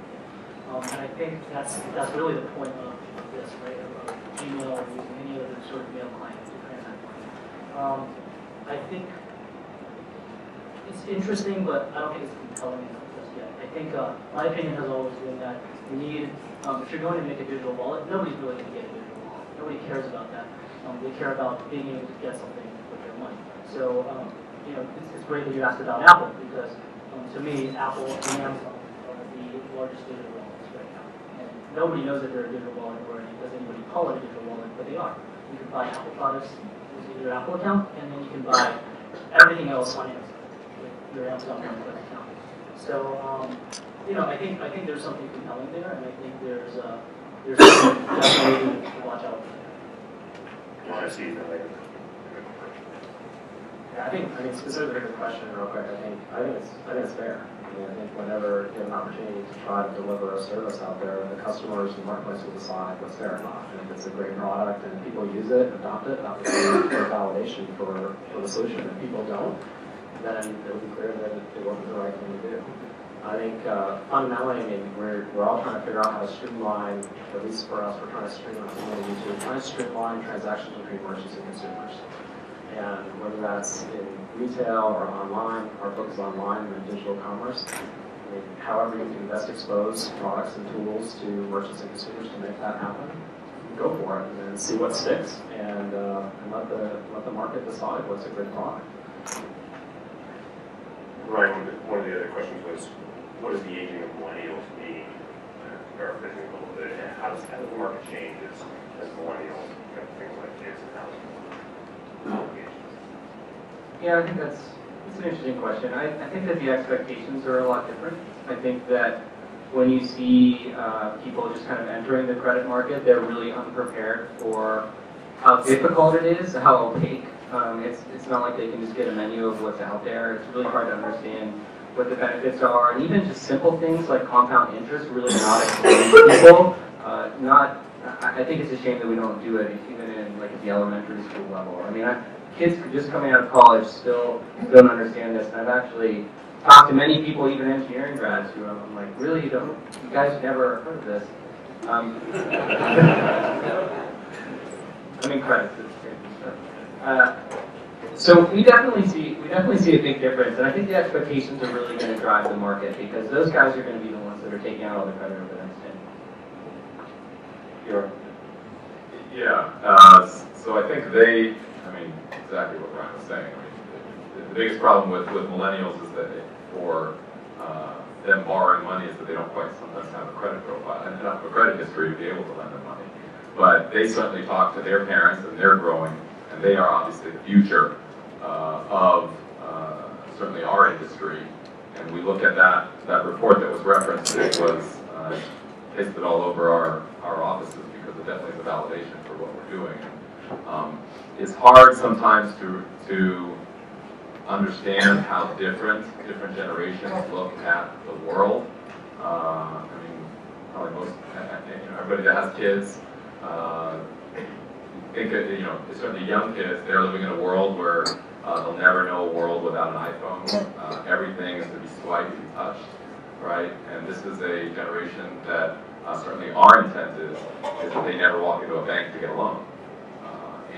people. And I think that's really the point of this, right? Of Gmail or using any other sort of mail client to transact money. I think it's interesting, but I don't think it's compelling enough just yet. I think my opinion has always been that we need, if you're going to make a digital wallet, nobody's really going to get a digital wallet. Nobody cares about that. They care about being able to get something with their money. So, it's great that you asked about Apple because, to me, Apple and Amazon are the largest digital wallets right now. And nobody knows that they're a digital wallet or does anybody call it a digital wallet, but they are. You can buy Apple products using your Apple account, and then you can buy everything else on Amazon with your Amazon account. So, I think there's something compelling there, and I think there's something definitely to watch out for. You want to see that later? Yeah, I think specifically to the question real quick, I think it's fair. I think whenever you have an opportunity to try to deliver a service out there, the customers and the marketplace will decide what's fair or not. And if it's a great product and people use it and adopt it, obviously for validation for the solution. If people don't, then it'll be clear that it wasn't the right thing to do. I think fundamentally, I mean, we're all trying to figure out how to streamline, at least for us, we're trying to streamline, we're trying to streamline transactions between merchants and consumers. And whether that's in retail or online, our focus is online and digital commerce. I mean, however you can best expose products and tools to merchants and consumers to make that happen, go for it and see what sticks, and let the market decide what's a good product. Ryan, one of the other questions was, what does the aging of millennials mean? Paraphrasing a little bit, how does the market change as millennials become things like kids and housing obligations? Yeah, I think that's an interesting question. I think that the expectations are a lot different. I think that when you see people just kind of entering the credit market, they're really unprepared for how difficult it is, how opaque. It's not like they can just get a menu of what's out there. It's really hard to understand what the benefits are, and even just simple things like compound interest really not explain to people. I think it's a shame that we don't do it even in like at the elementary school level. I mean, kids just coming out of college still don't understand this, and I've actually talked to many people, even engineering grads, who I'm like, really, you guys have never heard of this. I mean, credits. So we definitely see a big difference, and I think the expectations are really going to drive the market because those guys are going to be the ones that are taking out all the credit over the next 10 years. Yeah. So I think exactly what Ryan was saying. I mean, the biggest problem with millennials is that for them borrowing money is that they don't quite sometimes have a credit profile and enough of a credit history to be able to lend them money. But they certainly talk to their parents, and they're growing, and they are obviously the future of certainly our industry. And we look at that report that was referenced. It was pasted all over our offices because it definitely is a validation for what we're doing. It's hard sometimes to understand how different generations look at the world. I mean, probably everybody that has kids. Think of, certainly young kids, they're living in a world where they'll never know a world without an iPhone. Everything is to be swiped and touched, right? And this is a generation that certainly our intent is that they never walk into a bank to get a loan.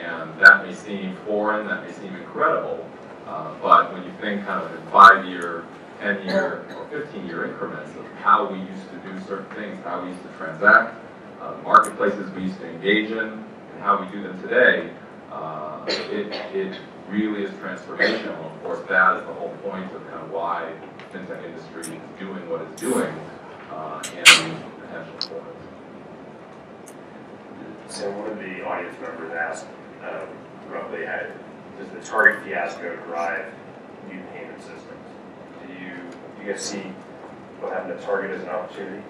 And that may seem foreign, that may seem incredible, but when you think kind of in 5-year, 10-year, or 15-year increments of how we used to do certain things, how we used to transact, marketplaces we used to engage in, and how we do them today, it really is transformational. Of course, that is the whole point of kind of why the FinTech industry is doing what it's doing, and the potential for it. So one of the audience members asked, roughly, does the Target fiasco drive new payment systems? Do you guys see what happened to Target as an opportunity?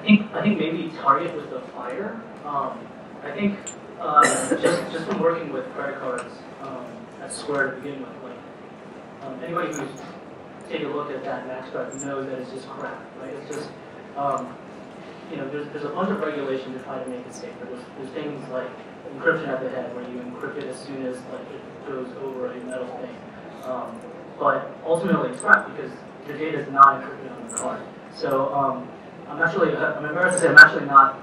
I think maybe Target was the fire. I think just from working with credit cards at Square to begin with, like anybody who's taken a look at that Max Drive knows that it's just crap, right? It's just there's a bunch of regulation to try to make it safer. There's things like encryption at the head, where you encrypt it as soon as it goes over a metal thing. But ultimately, it's crap because your data is not encrypted on the card. So I'm embarrassed to say I'm actually not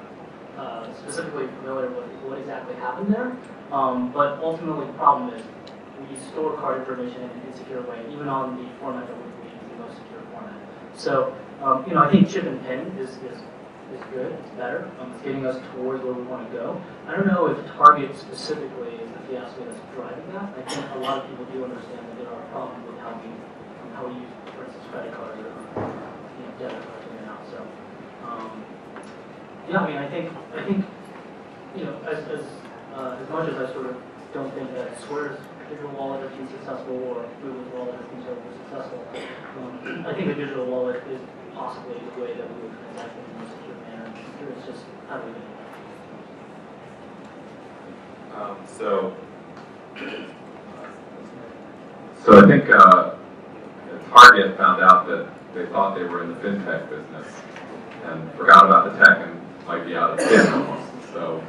specifically familiar with what exactly happened there. But ultimately, the problem is we store card information in an insecure way, even on the format that we believe is the most secure format. So I think chip and pin is good, it's better. It's getting us towards where we want to go. I don't know if Target specifically is the fiasco that's driving that. I think a lot of people do understand that there are problems with how we use, for instance, credit cards or debit cards in and out. So I think as much as I sort of don't think that Square's digital wallet has been successful or Google's wallet has been so successful, I think a digital wallet is possibly the way that we would transact in a more secure manner. It's just how do we do it? So I think Target found out that they thought they were in the FinTech business and forgot about the tech and might be out of tech almost. So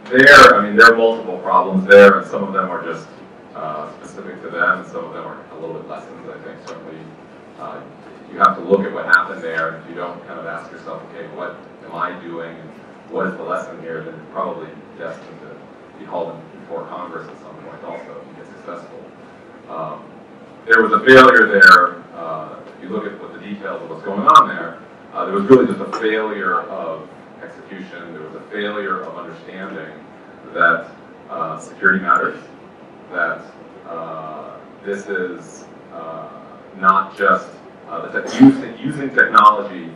there are multiple problems there, and some of them are just specific to them, and some of them are a little bit lessons, I think. Certainly, you have to look at what happened there, and if you don't kind of ask yourself, okay, what am I doing, and what is the lesson here, then you're probably destined to be called before Congress at some point also and get successful. There was a failure there. If you look at what the details of what's going on there, there was really just a failure of execution. There was a failure of understanding that security matters, that this is not just that using technology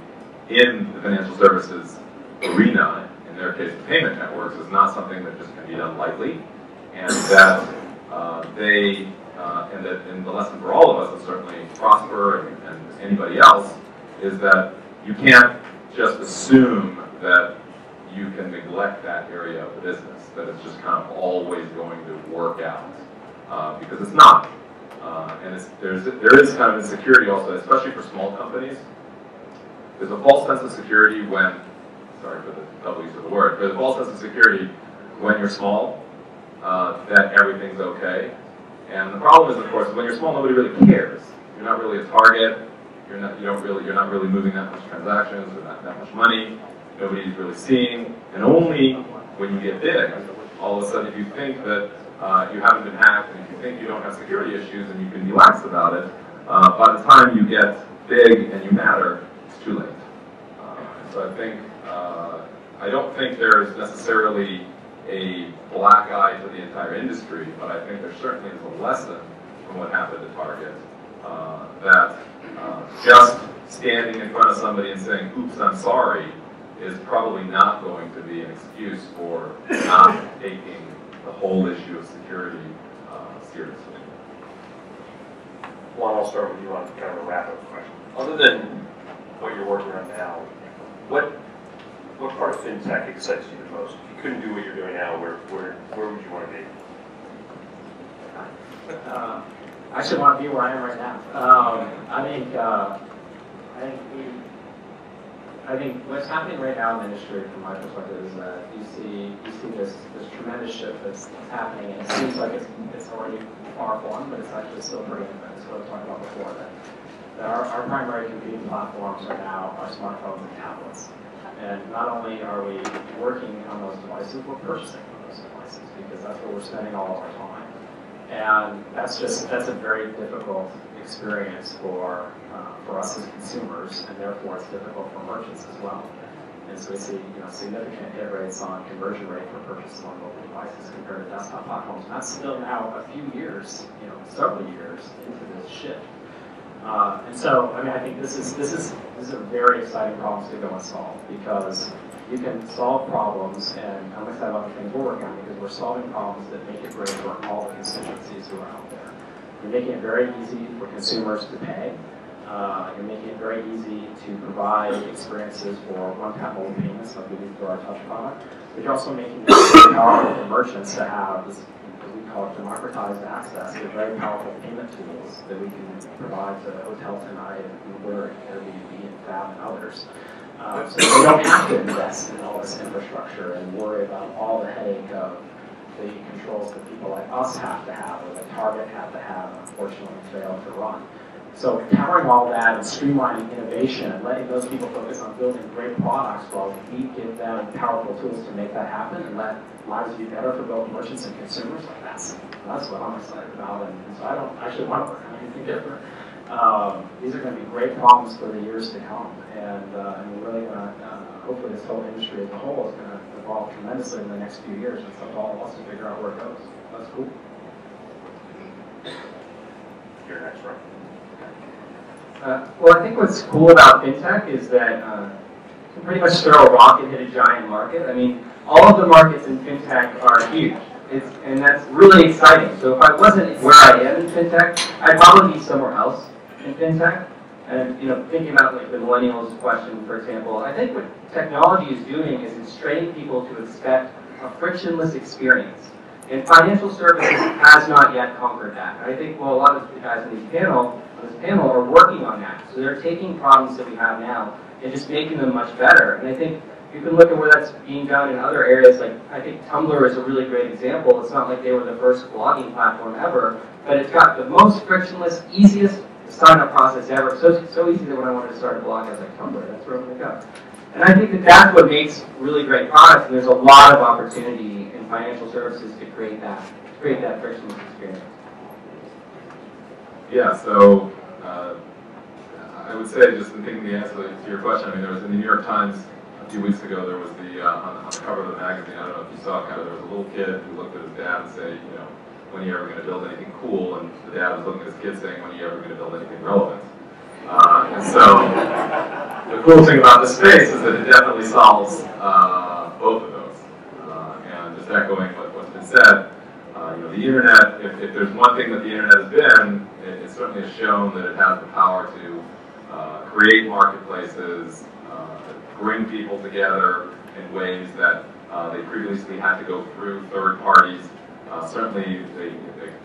in the financial services arena, in their case the payment networks, is not something that just can be done lightly, and that and the lesson for all of us, and certainly Prosper and anybody else, is that you can't just assume that you can neglect that area of the business, that it's just kind of always going to work out, because it's not. And there is kind of insecurity also, especially for small companies. There's a false sense of security when, sorry for the double use of the word, but a false sense of security when you're small, that everything's okay. And the problem is, of course, when you're small, nobody really cares. You're not really a target. You're not really moving that much transactions or that much money. Nobody's really seeing. And only when you get big, all of a sudden, if you think that you haven't been hacked, and if you think you don't have security issues, and you can be lax about it, by the time you get big and you matter, it's too late. So I think I don't think there's necessarily a black eye to the entire industry, but I think there certainly is a lesson from what happened at Target, that just standing in front of somebody and saying, oops, I'm sorry, is probably not going to be an excuse for not taking the whole issue of security seriously. Juan, I'll start with you on kind of a wrap-up question. Other than what you're working on now, what part of FinTech excites you the most? If you couldn't do what you're doing now, where would you want to be? I actually want to be where I am right now. I think what's happening right now in the industry, from my perspective, is that you see this tremendous shift that's happening, and it seems like it's already far flung, but it's actually still pretty infant. It's what I was talking about before. That our primary computing platforms are now our smartphones and tablets. And not only are we working on those devices, we're purchasing those devices, because that's where we're spending all of our time. And that's a very difficult experience for us as consumers, and therefore it's difficult for merchants as well. And so we see significant hit rates on conversion rate for purchases on mobile devices compared to desktop platforms. And that's still now a few years, several years into this shift. And so, I think this is a very exciting problem to go and solve, because you can solve problems, and I'm excited about the things we're working on, because we're solving problems that make it great for all the constituencies who are out there. You're making it very easy for consumers to pay. You're making it very easy to provide experiences for one-tap mobile payments like we do through our Touch product. But you're also making it very powerful for merchants to have this, we call it democratized access to very powerful payment tools that we can provide to Hotel Tonight and Uber and Airbnb and Fab and others. So they don't have to invest in all this infrastructure and worry about all the headache of the controls that people like us have to have, or that Target have to have, and unfortunately fail to run. So powering all that and streamlining innovation and letting those people focus on building great products while we give them powerful tools to make that happen and let lives be better for both merchants and consumers, that's what I'm excited about. And so I don't actually want to work on anything different. These are going to be great problems for the years to come, and we're really going to, hopefully this whole industry as a whole is going to evolve tremendously in the next few years. It's up to all of us to figure out where it goes. That's cool. Your next round. Well, I think what's cool about FinTech is that you can pretty much throw a rock and hit a giant market. All of the markets in FinTech are huge. And that's really exciting. So if I wasn't where I am in FinTech, I'd probably be somewhere else in FinTech. And thinking about like the millennials question, for example, I think what technology is doing is it's training people to expect a frictionless experience. And financial services has not yet conquered that. And I think a lot of the guys on this panel are working on that. So they're taking problems that we have now and just making them much better. And I think You can look at where that's being done in other areas. Like I think Tumblr is a really great example. It's not like they were the first blogging platform ever, but it's got the most frictionless, easiest sign-up process ever. So easy that when I wanted to start a blog, I was like, Tumblr, that's where I'm going to go. And I think that that's what makes really great products. And there's a lot of opportunity in financial services to create that frictionless experience. Yeah, so I would say, just in thinking the answer to your question, I mean, there was in the New York Times a few weeks ago, there was the, on the cover of the magazine, I don't know if you saw, kind of, there was a little kid who looked at his dad and said, you know, when are you ever going to build anything cool? And the dad was looking at his kid saying, when are you ever going to build anything relevant? And so the cool thing about this space is that it definitely solves both of those. And just echoing what's been said, you know, the internet, if there's one thing that the internet has been, it certainly has shown that it has the power to create marketplaces, bring people together in ways that they previously had to go through third parties. Certainly the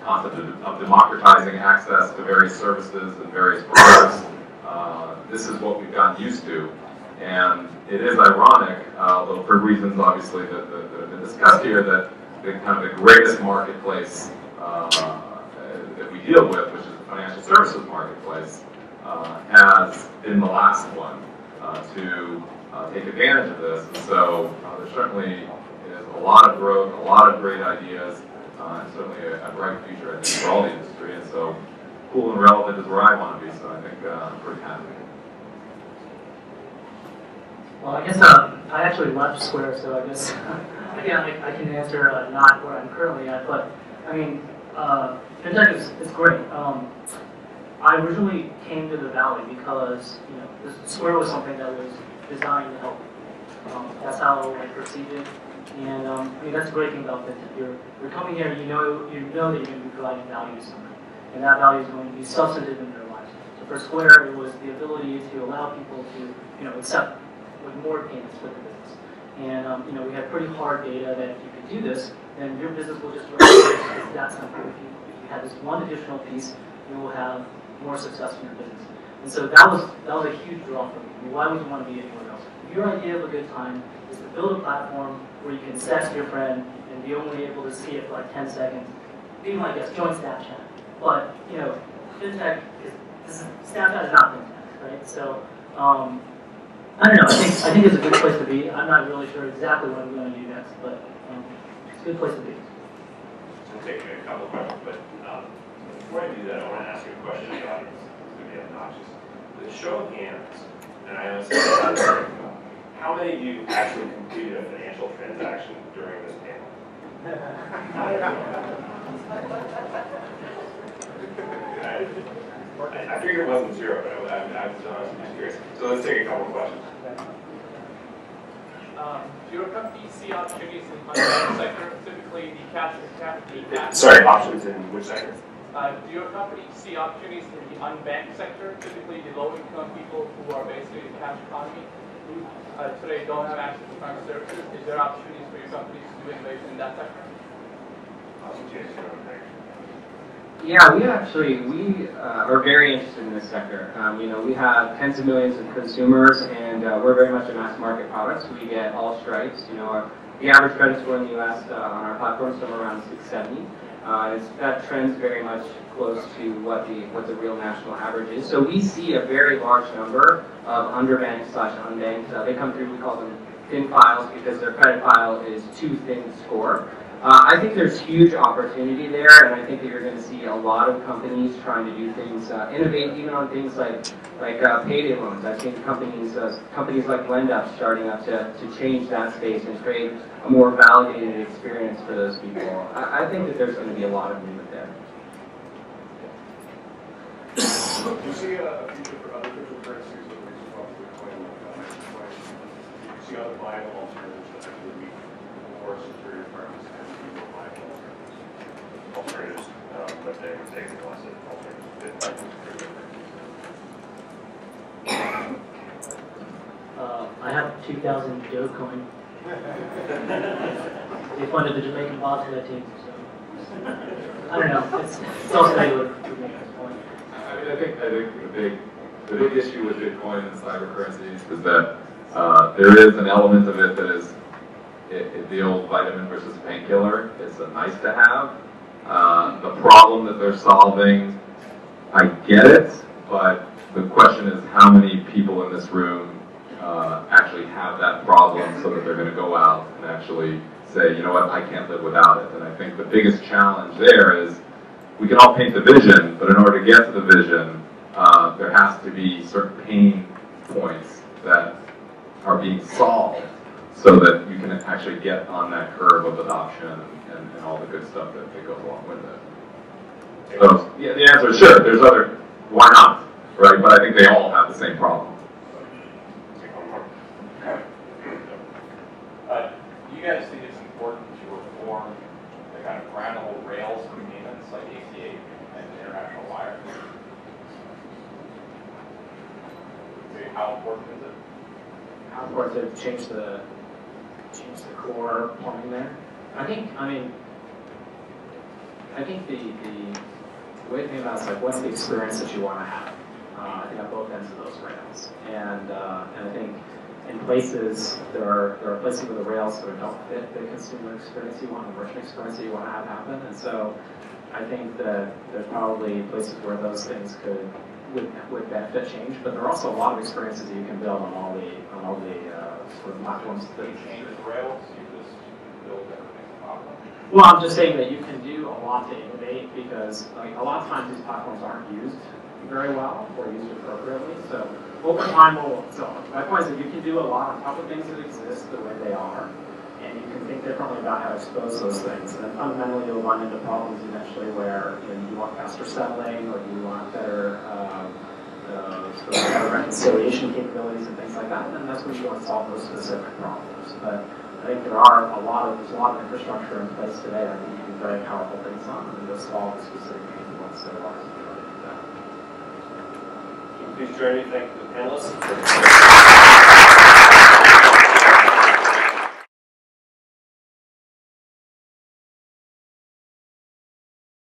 concept of democratizing access to various services and various products, this is what we've gotten used to. And it is ironic, although for reasons obviously that have been discussed here, that the kind of the greatest marketplace that we deal with, which is the financial services marketplace, has been the last one to take advantage of this. And so there certainly is a lot of growth, a lot of great ideas, and certainly a bright future, I think, for all the industry. And so cool and relevant is where I want to be, so I think I'm pretty happy. Well, I guess I actually left Square, so I guess again I can answer not where I'm currently at, but I mean, FinTech is great. I originally came to the Valley because Square was something that was designed to help. That's how I perceived it, and I mean that's the great thing about FinTech. You're coming here, you know that you're going to be providing value to someone, and that value is going to be substantive in their lives. So for Square, it was the ability to allow people to accept with more payments for the business. And we had pretty hard data that if you could do this, then your business will just run. It's that simple. If you have this one additional piece, you will have more success in your business. And so that was a huge draw for me. I mean, why would you want to be anywhere else? Your idea of a good time is to build a platform where you can text your friend and be only able to see it for like 10 seconds. Be my guest, join Snapchat. But FinTech Snapchat is not FinTech, right? So I don't know. I think it's a good place to be. I'm not really sure exactly what I'm going to do next, but it's a good place to be. I'm taking a couple questions, but before I do that, I want to ask you a question to the audience. It's going to be obnoxious. The show of hands, and I honestly don't know, how many of you actually completed a financial transaction during this panel? I figured it wasn't zero, but I was just curious. So let's take a couple questions. Do your company see opportunities in the unbanked sector, typically the cash? Sorry, options in which sector? Do your company see opportunities in the unbanked sector, typically the low-income people who are basically in the cash economy, who today don't have access to financial services? Is there opportunities for your companies to do innovation in that sector? Yeah, we are very interested in this sector. We have tens of millions of consumers, and we're very much a mass market product. So we get all stripes. The average credit score in the U.S. On our platform is somewhere around 670. That trends very much close to what the real national average is. So we see a very large number of underbanked/unbanked. They come through. We call them thin files because their credit file is too thin to score. I think there's huge opportunity there, and I think that you're going to see a lot of companies trying to do things, innovate even on things like payday loans. I've seen companies like LendUp starting up to change that space and create a more validated experience for those people. I think that there's going to be a lot of movement there. Do you see a future for other cryptocurrencies that we talk to Bitcoin like Bitcoin? Do you see other viable alternatives that actually meet more security requirements and more viable alternatives that they would take the class of alternatives? I have 2,000 Dogecoin. They funded the Jamaican bobsled team, so I don't know. It's all speculative for me at this point. I think the big issue with Bitcoin and cyber currencies is that There is an element of it that is the old vitamin versus painkiller. It's a nice to have. The problem that they're solving, I get it, but the question is how many people in this room actually have that problem so that they're going to go out and actually say, you know what, I can't live without it. And I think the biggest challenge there is we can all paint the vision, but in order to get to the vision, there has to be certain pain points that are being solved so that you can actually get on that curve of adoption and all the good stuff that goes along with it. So yeah, the answer is sure. There's other, why not, right? But I think they all have the same problem. Do you guys think it's important to reform the kind of ground-level rails for payments like ACH and international wire? How important is it? How important to change the core plumbing there? I think the way to think about it is like, what's the experience that you want to have? I think on both ends of those rails, and I think in places there are places where the rails sort of don't fit the consumer experience you want, the merchant experience that you want to have happen, and so I think that there's probably places where those things would benefit change, but there are also a lot of experiences that you can build on all the sort of platforms that change the rails, you just build everything up. Well, I'm just saying that you can do a lot to innovate because like, a lot of times these platforms aren't used very well or used appropriately. So over time, so my point is that you can do a lot on top of things that exist the way they are, and you can think differently about how to expose those things. And then fundamentally, you'll run into problems eventually where you want faster settling or you want better sort of better reconciliation capabilities and things like that. And then that's when you want to solve those specific problems. But I think there's a lot of infrastructure in place today that you can do very powerful things on, and you'll solve the specific pain points that are large. Please join me in thanking the panelists.